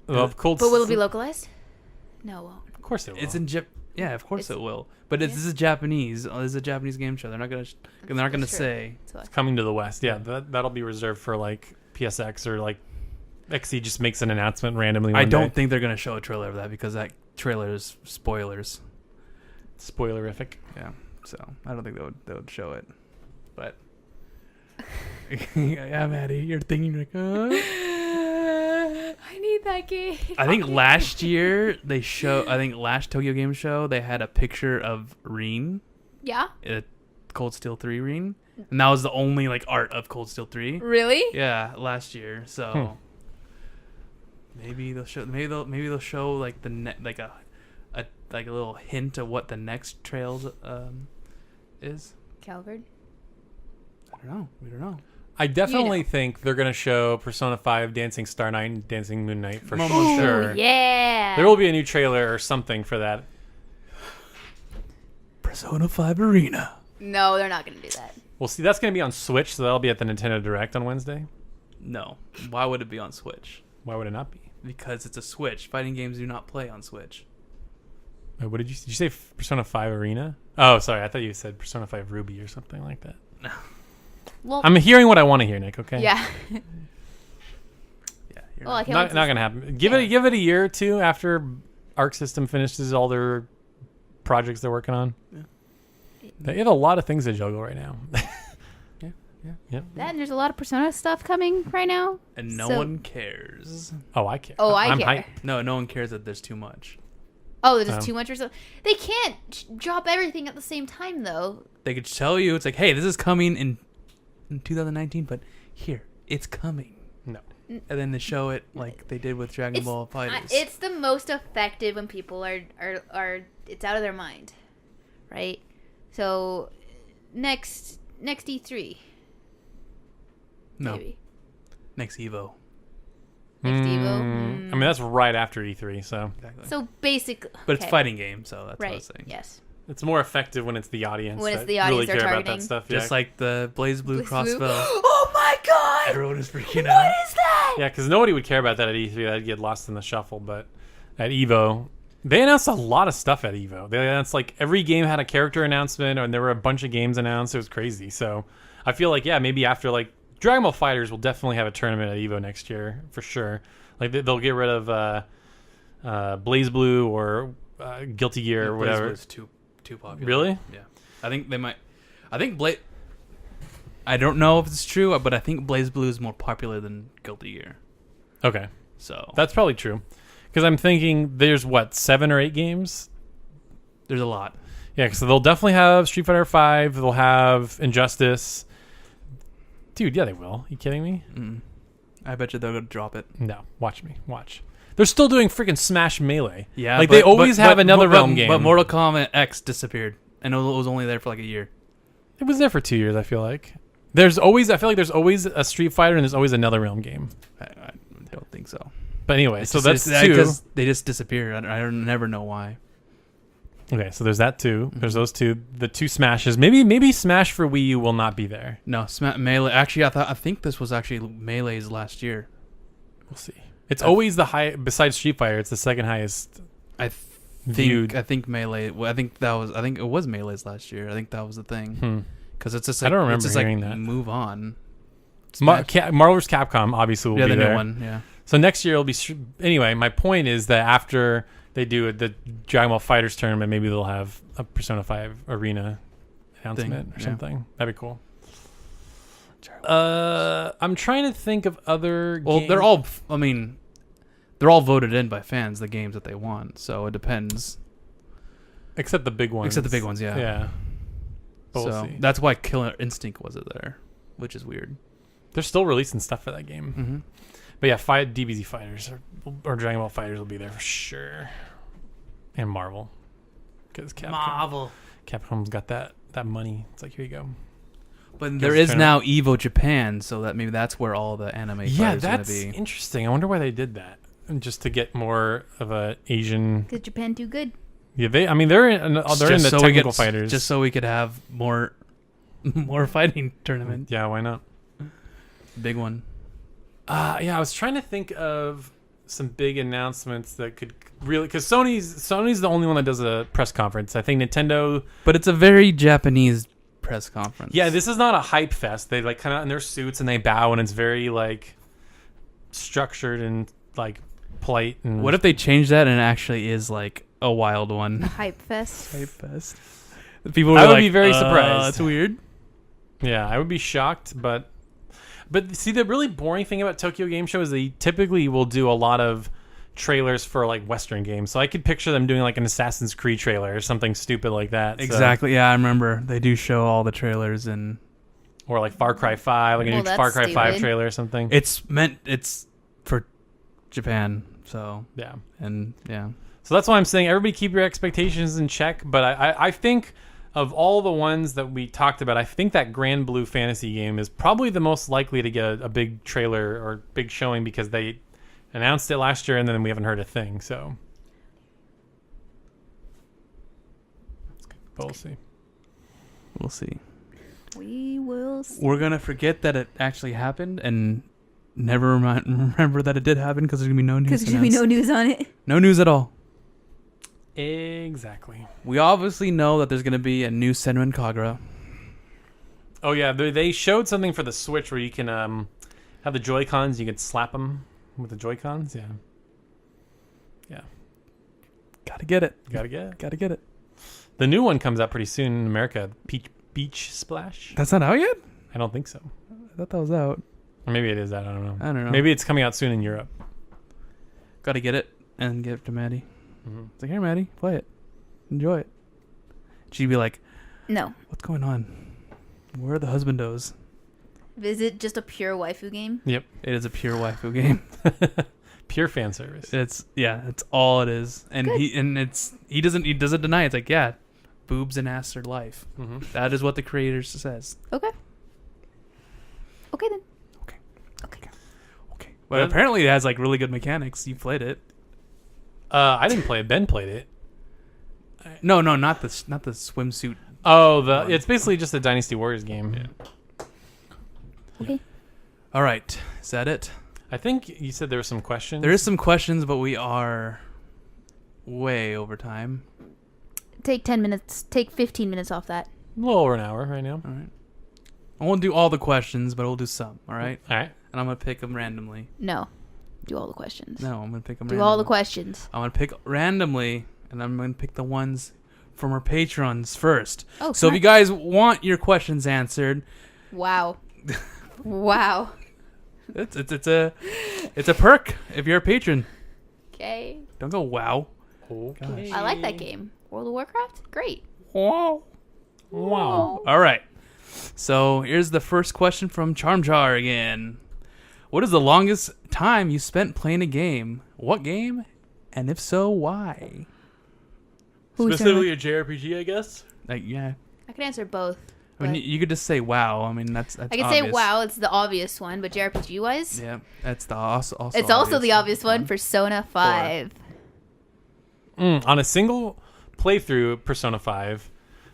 But will it be localized? No, it won't. Of course it will. It's in Yeah, of course it will. But this is Japanese. This is a Japanese game show. They're not gonna say it's coming to the West. Yeah, that'll be reserved for like PSX, or like XE just makes an announcement randomly. I don't think they're gonna show a trailer of that, because that trailer is spoilers. Spoilerific. Yeah. So I don't think they would show it. But yeah, Maddie, you're thinking like, I need that game. I think last Tokyo Game Show, they had a picture of Rin. Yeah. Cold Steel 3 ring, and that was the only like art of Cold Steel 3. Really? Yeah, last year. So maybe they'll show like like a little hint of what the next Trails is. Calvard? I don't know. We don't know. I definitely think they're going to show Persona 5 Dancing Star Night and Dancing Moon Night for Almost sure. Yeah. There will be a new trailer or something for that. Persona 5 Arena. No, they're not going to do that. We'll see. That's going to be on Switch, so that'll be at the Nintendo Direct on Wednesday. No. Why would it be on Switch? Why would it not be? Because it's a Switch. Fighting games do not play on Switch. Wait, what did you say? Persona 5 Arena? Oh, sorry. I thought you said Persona 5 Ruby or something like that. No. Well, I'm hearing what I want to hear, Nick. Okay. yeah. Yeah. You're Well, I can't Not wait going to happen. Give it a year or two after Arc System finishes all their projects they're working on. Yeah. They have a lot of things to juggle right now. that and there's a lot of Persona stuff coming right now. And no So- one cares. Oh, I care. Oh, I'm care. hyped. No one cares that there's too much. Oh, there's just too much or something. They can't drop everything at the same time, though. They could tell you, it's like, hey, this is coming in 2019, but here, it's coming. No. And then they show it like they did with Dragon Ball Fighters. It's the most effective when people are it's out of their mind, right? So next E3. no, Maybe. next Evo. Next Evo. I mean, that's right after E3, so Exactly. So basically, but it's fighting game, so that's what I right? was saying. Yes. it's more effective when it's the audience. When it's that the audience really they're care about targeting. that stuff. Just yeah. like the Blaze Blue Blue. Crossbow. Oh my god! Everyone is freaking What out. is that? Yeah, because nobody would care about that at E3. That'd get lost in the shuffle. But at Evo, they announced a lot of stuff at Evo. They announced like every game had a character announcement, and there were a bunch of games announced. It was crazy. So I feel like, yeah, maybe after like Dragon Ball Fighters will definitely have a tournament at Evo next year for sure. Like they'll get rid of Blaze Blue or Guilty Gear or whatever. Blaze Blue's too popular. Really? Yeah. I think they might. I think I don't know if it's true, but I think Blaze Blue is more popular than Guilty Gear. Okay, So that's probably true. Because I'm thinking there's 7 or 8 games. there's a lot. Yeah, so they'll definitely have Street Fighter 5. They'll have Injustice. Dude, yeah, they will. You kidding me? I bet you they're gonna drop it. No, watch me. Watch. They're still doing freaking Smash Melee. Yeah, like but- they always but- have but- another but- Realm game. But Mortal Kombat X disappeared, and it was only there for like a year. It was there for 2 years. I feel like I feel like there's always a Street Fighter and there's always another Realm game. I don't think so. But anyway, so It's that's 2. because they just disappeared. I don't never know why. Okay, so there's that 2. There's those 2. The 2 Smashes. Maybe Smash for Wii U will not be there. No, Melee. Actually, I think this was actually Melee's last year. We'll see. It's always the high. Besides Street Fighter, it's the second highest. I Viewed. think Melee. Well, I think it was Melee's last year. I think that was the thing. Because it's just I like, don't remember it's just hearing like, that. Move on. Marvel vs. Capcom obviously will Yeah, be the there. new one. Yeah. So next year it'll be. Anyway, my point is that after they do the Dragon Ball Fighters tournament, maybe they'll have a Persona 5 Arena announcement or yeah. something. That'd be cool. I'm trying to think of other. Well, games. they're all. I mean, they're all voted in by fans. The games that they want. So it depends. except the big ones. Except the big ones, yeah. Yeah. But So we'll see. that's why Killer Instinct wasn't there, which is weird. They're still releasing stuff for that game. Mm-hmm. But yeah, DBZ Fighters or Dragon Ball Fighters will be there for sure. And Marvel. Because Capcom's got that money. It's like, here you go. But Yes, there is fair now Evo Japan, so that maybe that's where all the anime Yeah, fighters are that's going to be. interesting. I wonder why they did that. And just to get more of a Asian. Because Japan too good. Yeah, they're in the technical fighters. Just so we could have more fighting tournament. Yeah, why not? Big one. Yeah, I was trying to think of some big announcements that could really, because Sony's the only one that does a press conference. I think Nintendo. But it's a very Japanese press conference. Yeah, this is not a hype fest. They like come out in their suits and they bow, and it's very like structured and like polite. And What if they change that and it actually is like a wild one? Hype fest. Hype fest. People were I would like, be very surprised. That's weird. Yeah, I would be shocked, but see, the really boring thing about Tokyo Game Show is they typically will do a lot of trailers for like Western games. So I could picture them doing like an Assassin's Creed trailer or something stupid like that. Exactly. Yeah, I remember they do show all the trailers Or like Far Cry 5, like a new that's Far Cry 5 stupid. trailer or something. it's for Japan. So Yeah. yeah. So that's why I'm saying everybody keep your expectations in check. But I think of all the ones that we talked about, I think that Grand Blue Fantasy game is probably the most likely to get a big trailer or big showing because they announced it last year and then we haven't heard a thing. So we'll see. We'll see. We will see. We're gonna forget that it actually happened and never remember that it did happen because there's gonna be no news. Because there's going to be no news on it. No news at all. Exactly. We obviously know that there's gonna be a new Senran Kagura. Oh yeah, they showed something for the Switch where you can have the Joy-Cons. You can slap them with the Joy-Cons. Yeah. Yeah. Gotta get it. Gotta get it. Gotta get it. The new one comes out pretty soon in America. Beach Splash. That's not out yet? I don't think so. I thought that was out. Or maybe it is out. I don't know. I don't know. Maybe it's coming out soon in Europe. Gotta get it and give it to Maddie. Mm-hmm. It's like, here, Maddie, play it. Enjoy it. She'd be like, No. what's going on? Where are the husbandos? Is it just a pure waifu game? Yep. It is a pure waifu game. Pure fan service. It's all it is. And Good. he doesn't deny it. It's like, yeah, boobs and ass are life. Mm-hmm. That is what the creator says. Okay. Okay then. Okay. But apparently it has like really good mechanics. You played it. I didn't play it. Ben played it. No, not the swimsuit. Oh, it's basically just a Dynasty Warriors game. Yeah. Okay. All right. Is that it? I think you said there were some questions. There is some questions, but we are way over time. Take 10 minutes. Take 15 minutes off that. A little over an hour right now. All right. I won't do all the questions, but we'll do some. All right. All right. And I'm gonna pick them randomly. No. Do all the questions. No, I'm gonna pick them. Do randomly. all the questions. I'm gonna pick randomly, and I'm gonna pick the ones from our patrons first. Oh, so if you guys want your questions answered, Wow. Wow. it's a perk if you're a patron. Okay. Don't go wow. Okay. I like that game. World of Warcraft? Great. Wow. Wow. All right. So here's the first question from Charmjar again. What is the longest time you spent playing a game? What game? And if so, why? Specifically a JRPG, I guess. Like, yeah. I could answer both. I mean, but- you could just say wow. I mean, that's I could obvious. say WoW. It's the obvious one, but JRPG wise, Yeah, that's the also it's also the obvious one. Persona 5. On a single playthrough, Persona 5,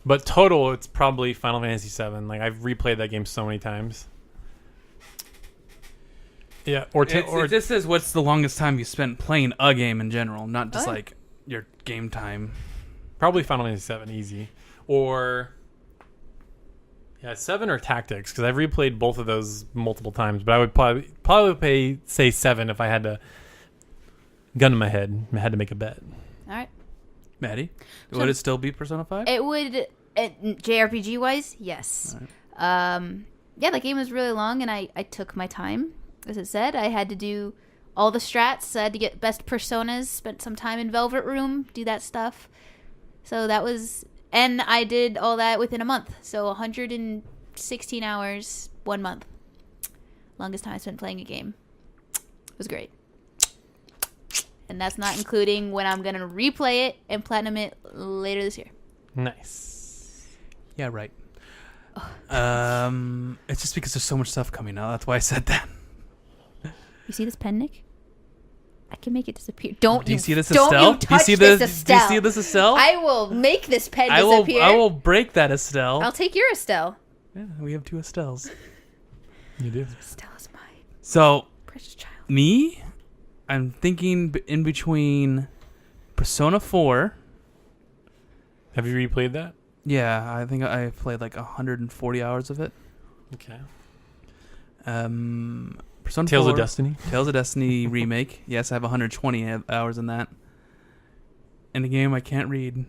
but total, it's probably Final Fantasy 7. Like I've replayed that game so many times. Yeah, It just says what's the longest time you spent playing a game in general, not just Oh. like your game time. probably Final Fantasy 7, easy. Or 7 or Tactics, because I've replayed both of those multiple times. But I would probably say 7 if I had to gun in my head. I had to make a bet. All right. Maddie, So- would it still be Persona 5? It would, JRPG wise, yes. Yeah, that game was really long, and I took my time. As it said, I had to do all the strats. I had to get best personas. Spent some time in Velvet Room, do that stuff. So that was, and I did all that within a month. So 116 hours, 1 month. Longest time I spent playing a game. It was great. And that's not including when I'm gonna replay it and platinum it later this year. Nice. Yeah, right. It's just because there's so much stuff coming out. That's why I said that. You see this pen, Nick? I can make it disappear. Don't Do you see this, don't Estelle? you touch do you see this, this? Estelle. Do you see this, Estelle? I will make this pen I will. disappear. I will break that, Estelle. I'll take your Estelle. Yeah, we have 2 Estelles. You do. Estelle is my So precious child. me, I'm thinking in between Persona 4. Have you replayed that? Yeah, I think I played like 140 hours of it. Okay. Persona Tales 4, of Destiny. Tales of Destiny remake. Yes, I have 120 hours in that. In a game I can't read.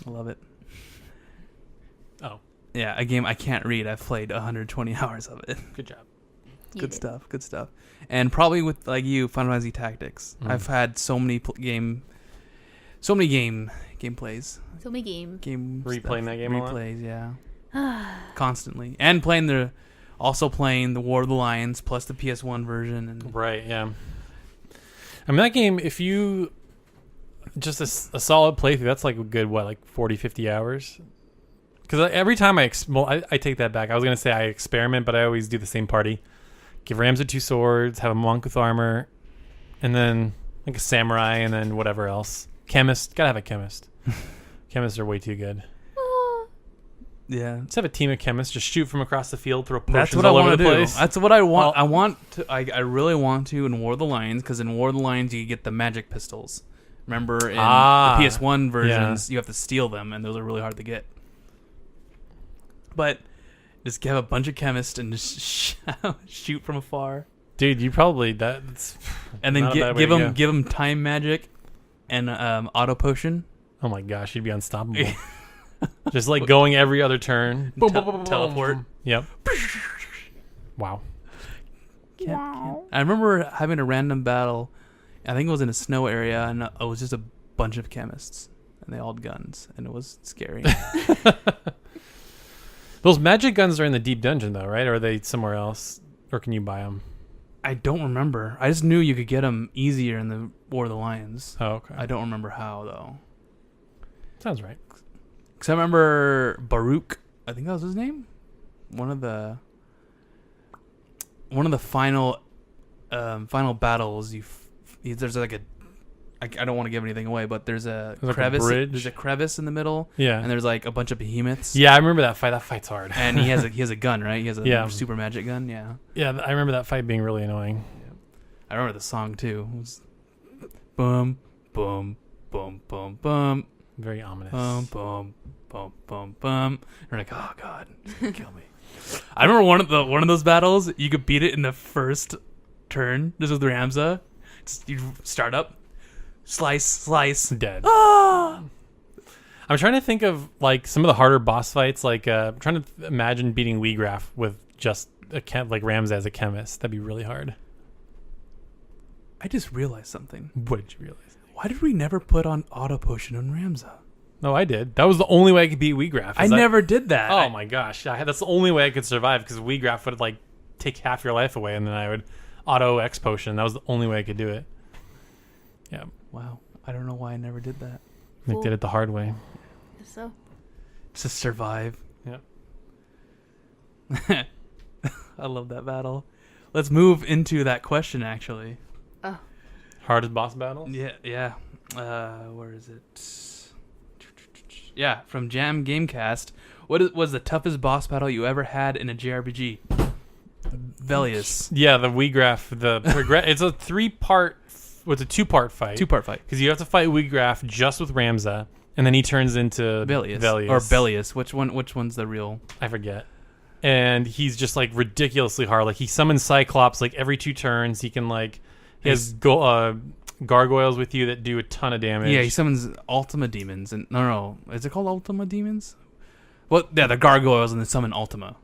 I love it. Oh, Yeah, a game I can't read. I've played 120 hours of it. good job. Good stuff. Good stuff. And probably with like you, Final Fantasy Tactics. I've had so many gameplays. So many game. Replaying that game a lot? Replays, yeah. Constantly. And playing the War of the Lions plus the PS1 version. And Right, yeah. I mean, that game, if you... Just a solid playthrough, that's like a good, 40, 50 hours? Because every time I take that back. I was going to say I experiment, but I always do the same party. Give Ramza 2 swords, have a monk with armor, and then like a samurai, and then whatever else. Chemist. Gotta have a chemist. Chemists are way too good. yeah. Let's have a team of chemists just shoot from across the field, throw potions That's what I all over want the to do. place. That's what I want. I really want to in War of the Lions, because in War of the Lions you get the magic pistols. Remember in the PS1 versions, you have to steal them, and those are really hard to get. But just have a bunch of chemists and just shoot from afar. Dude, you probably that's and then give them time magic and auto potion. Oh my gosh, you'd be unstoppable. Just like going every other turn. Teleport. Yep. Wow. I remember having a random battle. I think it was in a snow area, and it was just a bunch of chemists, and they all had guns, and it was scary. Those magic guns are in the deep dungeon, though, right? Or are they somewhere else? Or can you buy them? I don't remember. I just knew you could get them easier in the War of the Lions. Oh, okay. I don't remember how, though. Sounds right. Because I remember Baruch, I think that was his name? One of the final battles, there's like I don't want to give anything away, but there's a crevice. There's a crevice in the middle. Yeah. And there's like a bunch of behemoths. Yeah, I remember that fight. That fight's hard. And he has a gun, right? He has a super magic gun. Yeah. Yeah, I remember that fight being really annoying. Yeah. I remember the song too. It was boom, boom, boom, boom, boom. Very ominous. Boom, boom, boom, boom, boom. You're like, oh god, it's gonna kill me. I remember one of those battles. You could beat it in the first turn. This was the Ramza. You start up. Slice. Dead. Ah! I'm trying to think of like some of the harder boss fights. Like I'm trying to imagine beating Weegraf with just like Ramza as a chemist. That'd be really hard. I just realized something. What did you realize? Why did we never put on auto potion on Ramza? No, I did. That was the only way I could beat Weegraf. I never did that. Oh my gosh, that's the only way I could survive, because Weegraf would like take half your life away, and then I would auto X potion. That was the only way I could do it. Yeah. Wow. I don't know why I never did that. Nick did it the hard way. So. To survive. Yeah. I love that battle. Let's move into that question, actually. Oh. Hardest boss battle? Yeah. Where is it? Yeah, from Jam Gamecast. What was the toughest boss battle you ever had in a JRPG? Velius. Yeah, the Weegraf. It's a 3-part. It's a 2-part fight. 2-part fight. Because you have to fight Weegraf just with Ramza, and then he turns into Velius. Or Bellius. Which one's the real? I forget. And he's just like ridiculously hard. Like he summons Cyclops like every 2 turns. He can like he has gargoyles with you that do a ton of damage. Yeah, he summons Ultima demons, and no, is it called Ultima demons? Well, yeah, the gargoyles, and then summon Ultima.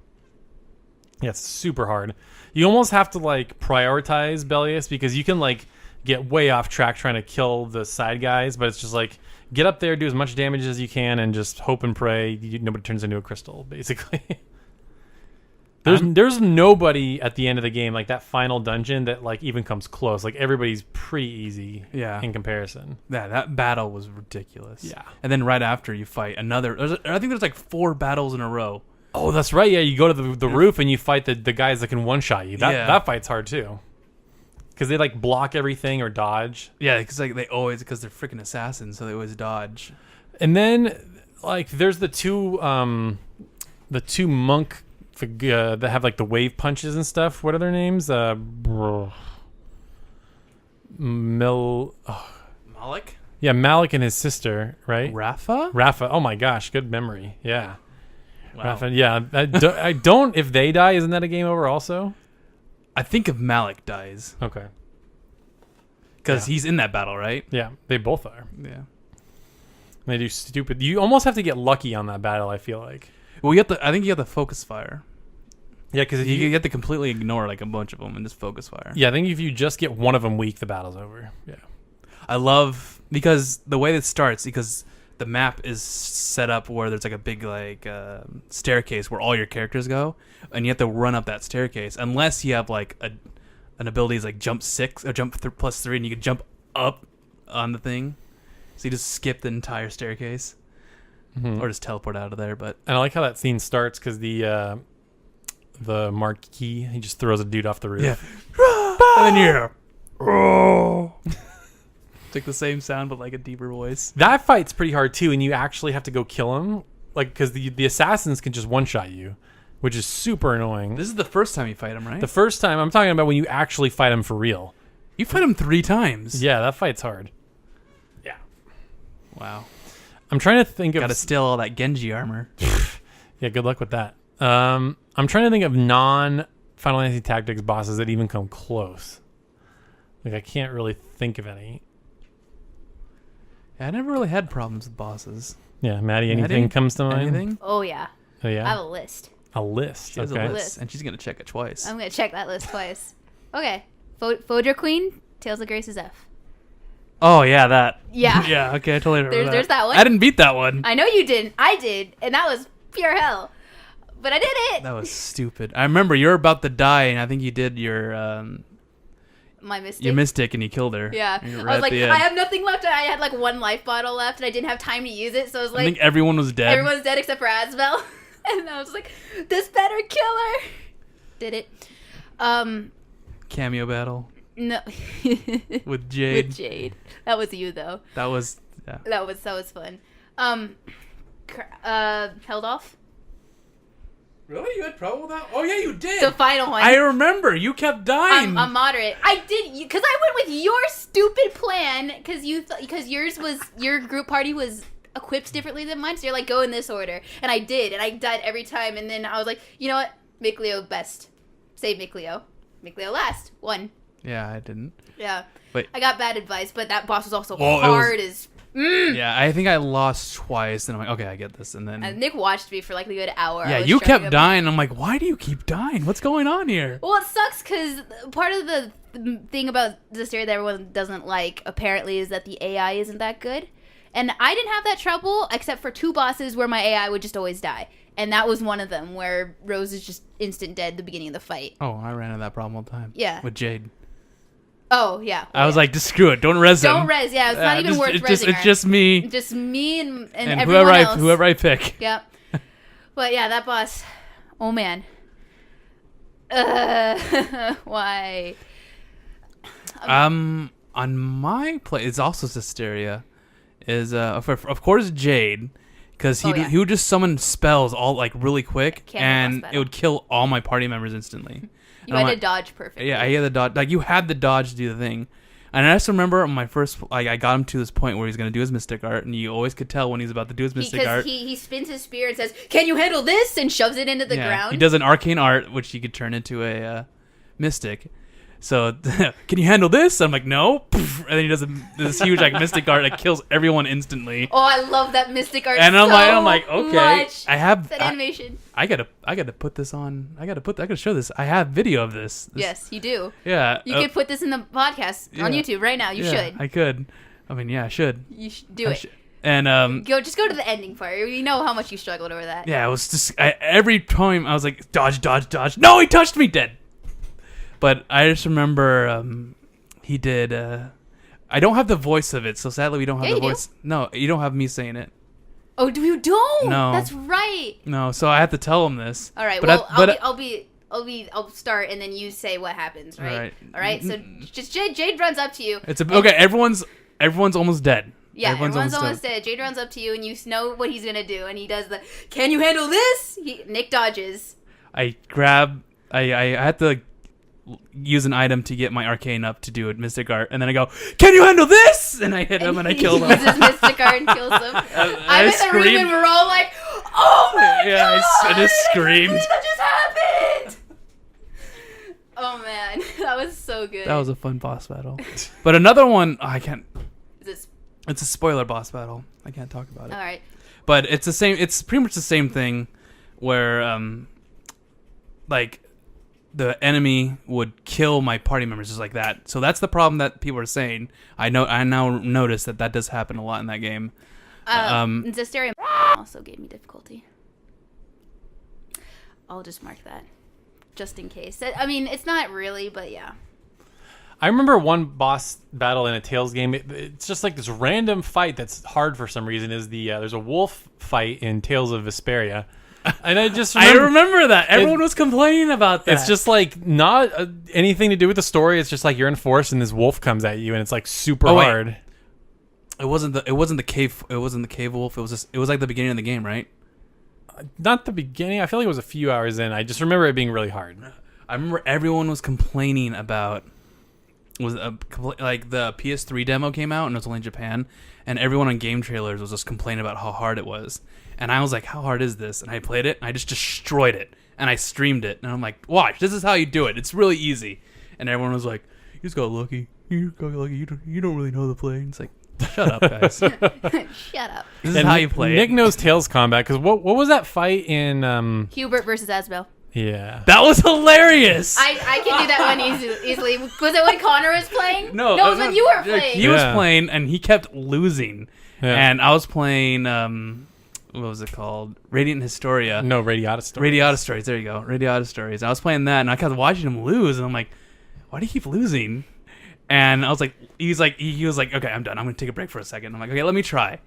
Yeah, it's super hard. You almost have to like prioritize Bellius, because you can like get way off track trying to kill the side guys, but it's just like get up there, do as much damage as you can, and just hope and pray nobody turns into a crystal, basically. There's nobody at the end of the game, like that final dungeon, that like even comes close. Like everybody's pretty easy in comparison. Yeah, that battle was ridiculous. Yeah. And then right after you fight another, I think there's like 4 battles in a row. Oh, that's right. Yeah, you go to the roof and you fight the guys that can one-shot you. That fight's hard too. Because they like block everything or dodge. Yeah, because like they're freaking assassins, so they always dodge. And then like there's the two monk that have like the wave punches and stuff. What are their names? Malik? Yeah, Malik and his sister, right? Rafa. Oh my gosh, good memory. Yeah. Wow. Rafa. Yeah. I don't. If they die, isn't that a game over? Also. I think if Malik dies. Okay. Because he's in that battle, right? Yeah, they both are. Yeah. They do stupid. You almost have to get lucky on that battle, I feel like. Well, I think you have the focus fire. Yeah, because if you get to completely ignore like a bunch of them and just focus fire. Yeah, I think if you just get one of them weak, the battle's over. Yeah. I love because the way it starts, because the map is set up where there's like a big like staircase where all your characters go, and you have to run up that staircase unless you have like an ability is like jump 6 or jump +3, and you can jump up on the thing. So you just skip the entire staircase, or just teleport out of there. But And I like how that scene starts because the Marquis, he just throws a dude off the roof. Yeah. And then you're it's like the same sound but like a deeper voice. That fight's pretty hard too, and you actually have to go kill him, like because the assassins can just one shot you, which is super annoying. This is the first time you fight him, right? The first time I'm talking about when you actually fight him for real. You fight him 3 times. Yeah, that fight's hard. Yeah. Wow. I'm trying to think of. Got to steal all that Genji armor. Yeah, good luck with that. I'm trying to think of non-Final Fantasy Tactics bosses that even come close. Like I can't really think of any. Yeah, I never really had problems with bosses. Yeah, Maddie, anything comes to mind? Anything? Oh yeah. Oh yeah. I have a list. A list. She has Okay. a list, and she's gonna check it twice. I'm gonna check that list twice. Okay. Fodra Queen, Tales of Grace's F. Oh yeah, that. Yeah. Yeah. Okay, I totally remember There's that one. I didn't beat that one. I know you didn't. I did, and that was pure hell. But I did it. That was stupid. I remember you were about to die, and I think you did your My mistake. your mystic, and you killed her. Yeah. And you I were was at like, the end. I have nothing left. I had like 1 life bottle left, and I didn't have time to use it. So I was I think like, everyone was dead. everyone's dead except for Asbel. And I was like, this better kill her. Did it. Cameo battle No. with Jade. With Jade. That was you though. That was yeah. That was fun. Held off. Really? You had trouble with that? Oh yeah, you did. The final one. I remember. You kept dying. I'm moderate. I did because I went with your stupid plan because yours was your group party was equipped differently than mine. So you're like go in this order, and I did, and I died every time. And then I was like, you know what, Mikleo best, save Mikleo last one. Yeah, I didn't. Yeah, Wait. I got bad advice, but that boss was also Well, hard as. Yeah, I think I lost twice, and I'm like, okay, I get this, and then. And Nick watched me for like a good hour. I Yeah, was you trying to kept dying. I'm like, why do you keep dying? What's going on here? Well, it sucks because part of the thing about this area that everyone doesn't like, apparently, is that the AI isn't that good. And I didn't have that trouble, except for 2 bosses where my AI would just always die. And that was one of them, where Rose is just instant dead at the beginning of the fight. Oh, I ran into that problem all the time. Yeah. With Jade. Oh, yeah. I was like, just screw it. Don't res him. Don't res, yeah. It's not even just, worth it's resing It's just me. Just me and And everyone else. whoever I pick. Yep. But yeah, that boss. Oh, man. Why? On my play, it's also Systeria. Is of course Jade, because he would just summon spells all like really quick, Can't and boss it would kill all my party members instantly. You had to dodge perfectly. Yeah, I had the dodge. Like you had the dodge to do the thing. And I just remember on my first, like I got him to this point where he's gonna do his mystic art, and you always could tell when he's about to do his mystic art. He spins his spear and says, "Can you handle this?" and shoves it into the ground. He does an arcane art, which he could turn into a mystic. So, can you handle this? I'm like, no. And then he does this huge like mystic art that kills everyone instantly. Oh, I love that mystic art. And so I'm like, okay, much. I have that animation. I gotta put this on. I gotta show this. I have video of this. Yes, you do. Yeah. You could put this in the podcast on YouTube right now. You should. I could. I mean, yeah, I should. You should do it. And Just go to the ending part. You know how much you struggled over that. yeah, it was just every time I was like, dodge, dodge, dodge. No, he touched me, dead. But I just remember he did. I don't have the voice of it, so sadly we don't have the voice. No, you don't have me saying it. Oh, you don't? No, that's right. No, so I have to tell him this. All right. But I'll start, and then you say what happens. Right. All right. So just Jade runs up to you. Okay. Everyone's almost dead. Yeah, everyone's almost dead. Jade runs up to you, and you know what he's gonna do, and he does the. Can you handle this? Nick dodges. I grab. I had to use an item to get my arcane up to do a mystic art, and then I go, "Can you handle this?" And I hit him, and I killed him. He uses mystic art and kills him. I'm in the room, and we're all like, "Oh my god!" I just screamed. That just happened. Oh man, that was so good. That was a fun boss battle. But another one, I can't. It's a spoiler boss battle. I can't talk about it. All right. But it's the same. It's pretty much the same thing, where like the enemy would kill my party members just like that. So that's the problem that people are saying. I now notice that does happen a lot in that game. Zestiria also gave me difficulty. I'll just mark that, just in case. I mean, it's not really, but yeah. I remember one boss battle in a Tales game. It's just like this random fight that's hard for some reason. There's a wolf fight in Tales of Vesperia, and I remember that everyone was complaining about that. It's just like not anything to do with the story. It's just like you're in forest and this wolf comes at you, and it's like super hard. It wasn't the cave. It wasn't the cave wolf. It was like the beginning of the game, right? Not the beginning. I feel like it was a few hours in. I just remember it being really hard. I remember everyone was complaining about. Like the PS3 demo came out and it was only in Japan, and everyone on game trailers was just complaining about how hard it was, and I was like, how hard is this? And I played it and I just destroyed it, and I streamed it, and I'm like, watch, this is how you do it, it's really easy. And everyone was like, you just got lucky, you don't really know the play. And it's like, shut up, guys. Shut up. This is how you play Nick it. knows Tales combat, because what was that fight in Hubert versus Asbel. Yeah, that was hilarious. I can do that one easily. Was it when Connor was playing? No, it was when you were playing. He was playing and he kept losing, and I was playing what was it called? Radiant Historia. No, Radiata Stories. Radiata Stories. There you go. Radiata Stories. I was playing that, and I kept watching him lose, and I'm like, why do you keep losing? And I was like, he was like, okay, I'm done. I'm gonna take a break for a second. I'm like, okay, let me try.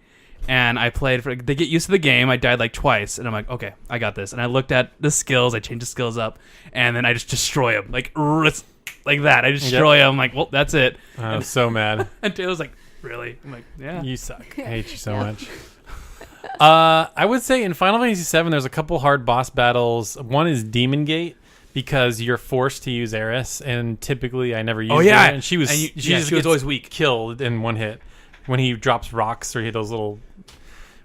And I played to get used to the game. I died like twice, and I'm like, okay, I got this. And I looked at the skills. I changed the skills up, and then I just destroy him like that. I destroy him. I'm like, well, that's it. I was so mad. And Taylor's like, really? I'm like, yeah. You suck. I hate you so much. I would say in Final Fantasy VII, there's a couple hard boss battles. One is Demon Gate, because you're forced to use Eris, and typically I never used her. And she was always weak. Killed in one hit when he drops rocks, or those little,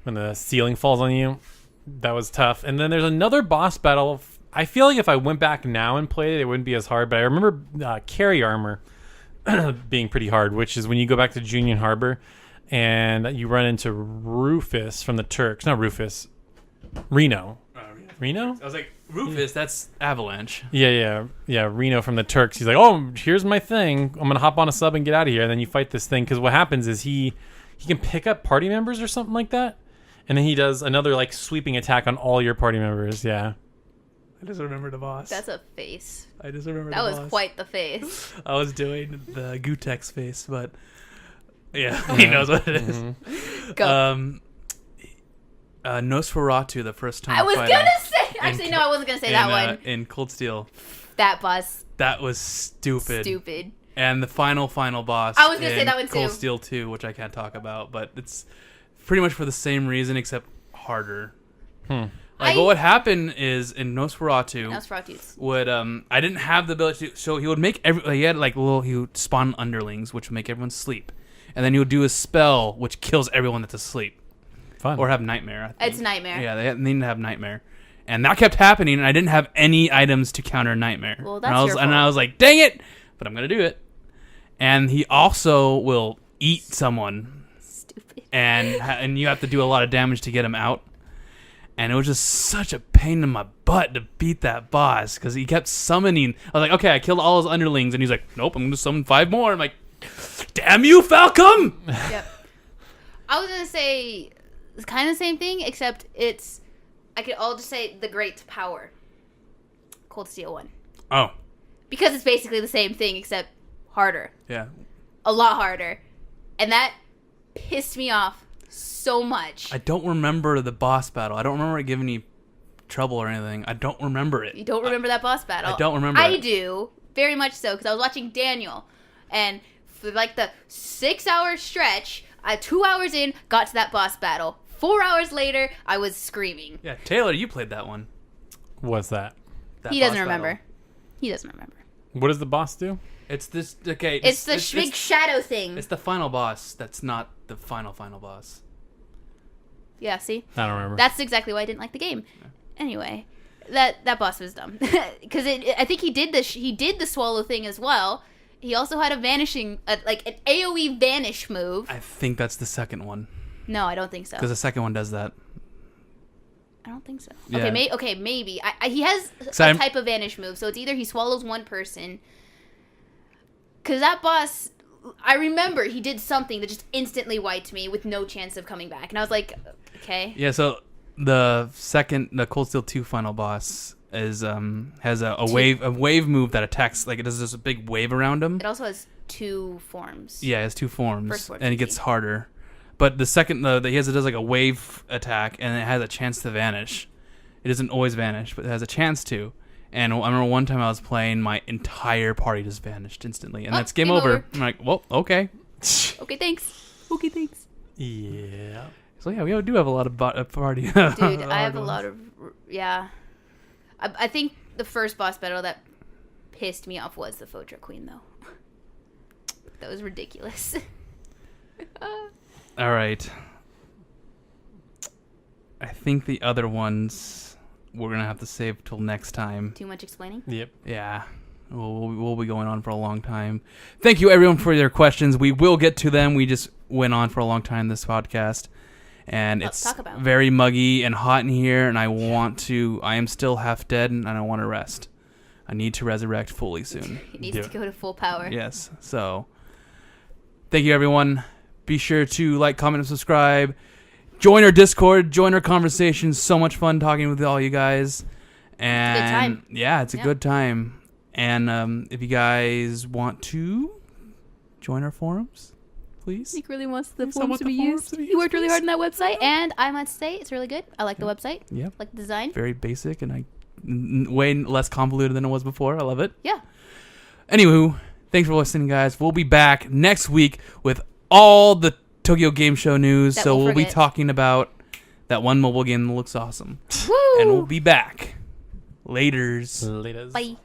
when the ceiling falls on you. That was tough. And then there's another boss battle. I feel like if I went back now and played it, it wouldn't be as hard, but I remember Carry Armor being pretty hard, which is when you go back to Junior Harbor and you run into Rufus from the Turks. Not Rufus, Reno. Reno? I was like, Rufus, that's Avalanche. Yeah. Reno from the Turks. He's like, oh, here's my thing. I'm gonna hop on a sub and get out of here. And then you fight this thing, because what happens is he can pick up party members or something like that, and then he does another like sweeping attack on all your party members. Yeah. I just remember the boss. That's a face. I just remember that the was boss. quite the face. I was doing the Gutex face, but yeah, he knows what it is. Go. Nosferatu, the first time I was gonna say. Actually, no, I wasn't gonna say that one. In Cold Steel. That boss. That was stupid. Stupid. And the final boss. I was gonna say that one too. Cold Steel 2, which I can't talk about, but it's pretty much for the same reason except harder. Like what would happen is in Nosferatu would I didn't have the ability to, so he would make he would spawn underlings, which would make everyone sleep, and then he would do a spell which kills everyone that's asleep. Fun. Or have nightmare. I think. It's nightmare. Yeah, they need to have nightmare, and that kept happening, and I didn't have any items to counter nightmare. Well, that's your fault. And I was like, dang it, but I'm gonna do it. And he also will eat someone. Stupid. And you have to do a lot of damage to get him out. And it was just such a pain in my butt to beat that boss, because he kept summoning. I was like, okay, I killed all his underlings, and he's like, nope, I'm going to summon 5 more. I'm like, damn you, Falcom! Yep. I was going to say it's kind of the same thing, except I could all just say the Great Power. Cold Steel 1. Oh. Because it's basically the same thing, except harder. Yeah. A lot harder. And that pissed me off so much. I don't remember the boss battle. I don't remember it giving me trouble or anything. I don't remember it. You don't remember that boss battle? I don't remember I it. do. Very much so, because I was watching Daniel. And for like the 6-hour stretch, 2 hours in, got to that boss battle. 4 hours later, I was screaming. Yeah, Taylor, you played that one. What's that? He doesn't remember. He doesn't remember. What does the boss do? It's this. Okay. It's the big shadow thing. It's the final boss. That's not the final boss. Yeah, see? I don't remember. That's exactly why I didn't like the game. Anyway, that boss was dumb. Because I think he did the swallow thing as well. He also had a vanishing, like an AoE vanish move. I think that's the second one. No, I don't think so. Because the second one does that. I don't think so. Yeah. Okay, maybe. He has a type of vanish move, so it's either he swallows one person. Because that boss, I remember he did something that just instantly wiped me with no chance of coming back, and I was like, okay. Yeah. So the Cold Steel 2 final boss is has a wave move that attacks, like it does this big wave around him. It also has 2 forms. Yeah, it has 2 forms, First form and it gets harder. But the second, it does like a wave attack, and it has a chance to vanish. It doesn't always vanish, but it has a chance to. And I remember one time I was playing, my entire party just vanished instantly, and that's game over. I'm like, well, okay. Okay, thanks. Okay, thanks. Yeah. So yeah, we do have a lot of party. Dude, I have a lot of I think the first boss battle that pissed me off was the Photra Queen, though. That was ridiculous. All right. I think the other ones we're gonna have to save till next time. Too much explaining? Yep. Yeah. We'll be going on for a long time. Thank you, everyone, for your questions. We will get to them. We just went on for a long time this podcast, and it's very muggy and hot in here. And I am still half dead, and I want to rest. I need to resurrect fully soon. It needs to go to full power. Yes. So, thank you, everyone. Be sure to like, comment, and subscribe. Join our Discord. Join our conversations. So much fun talking with all you guys. And it's a good time. Yeah, it's a good time. And if you guys want to join our forums, please. Nick really wants the forums to be used. He worked really hard on that website, and I must say it's really good. I like the website. Yeah. Like the design. Very basic and way less convoluted than it was before. I love it. Yeah. Anywho, thanks for listening, guys. We'll be back next week with all the Tokyo Game Show news. So we'll be talking about that one mobile game that looks awesome. Woo! And we'll be back. Laters. Laters. Bye.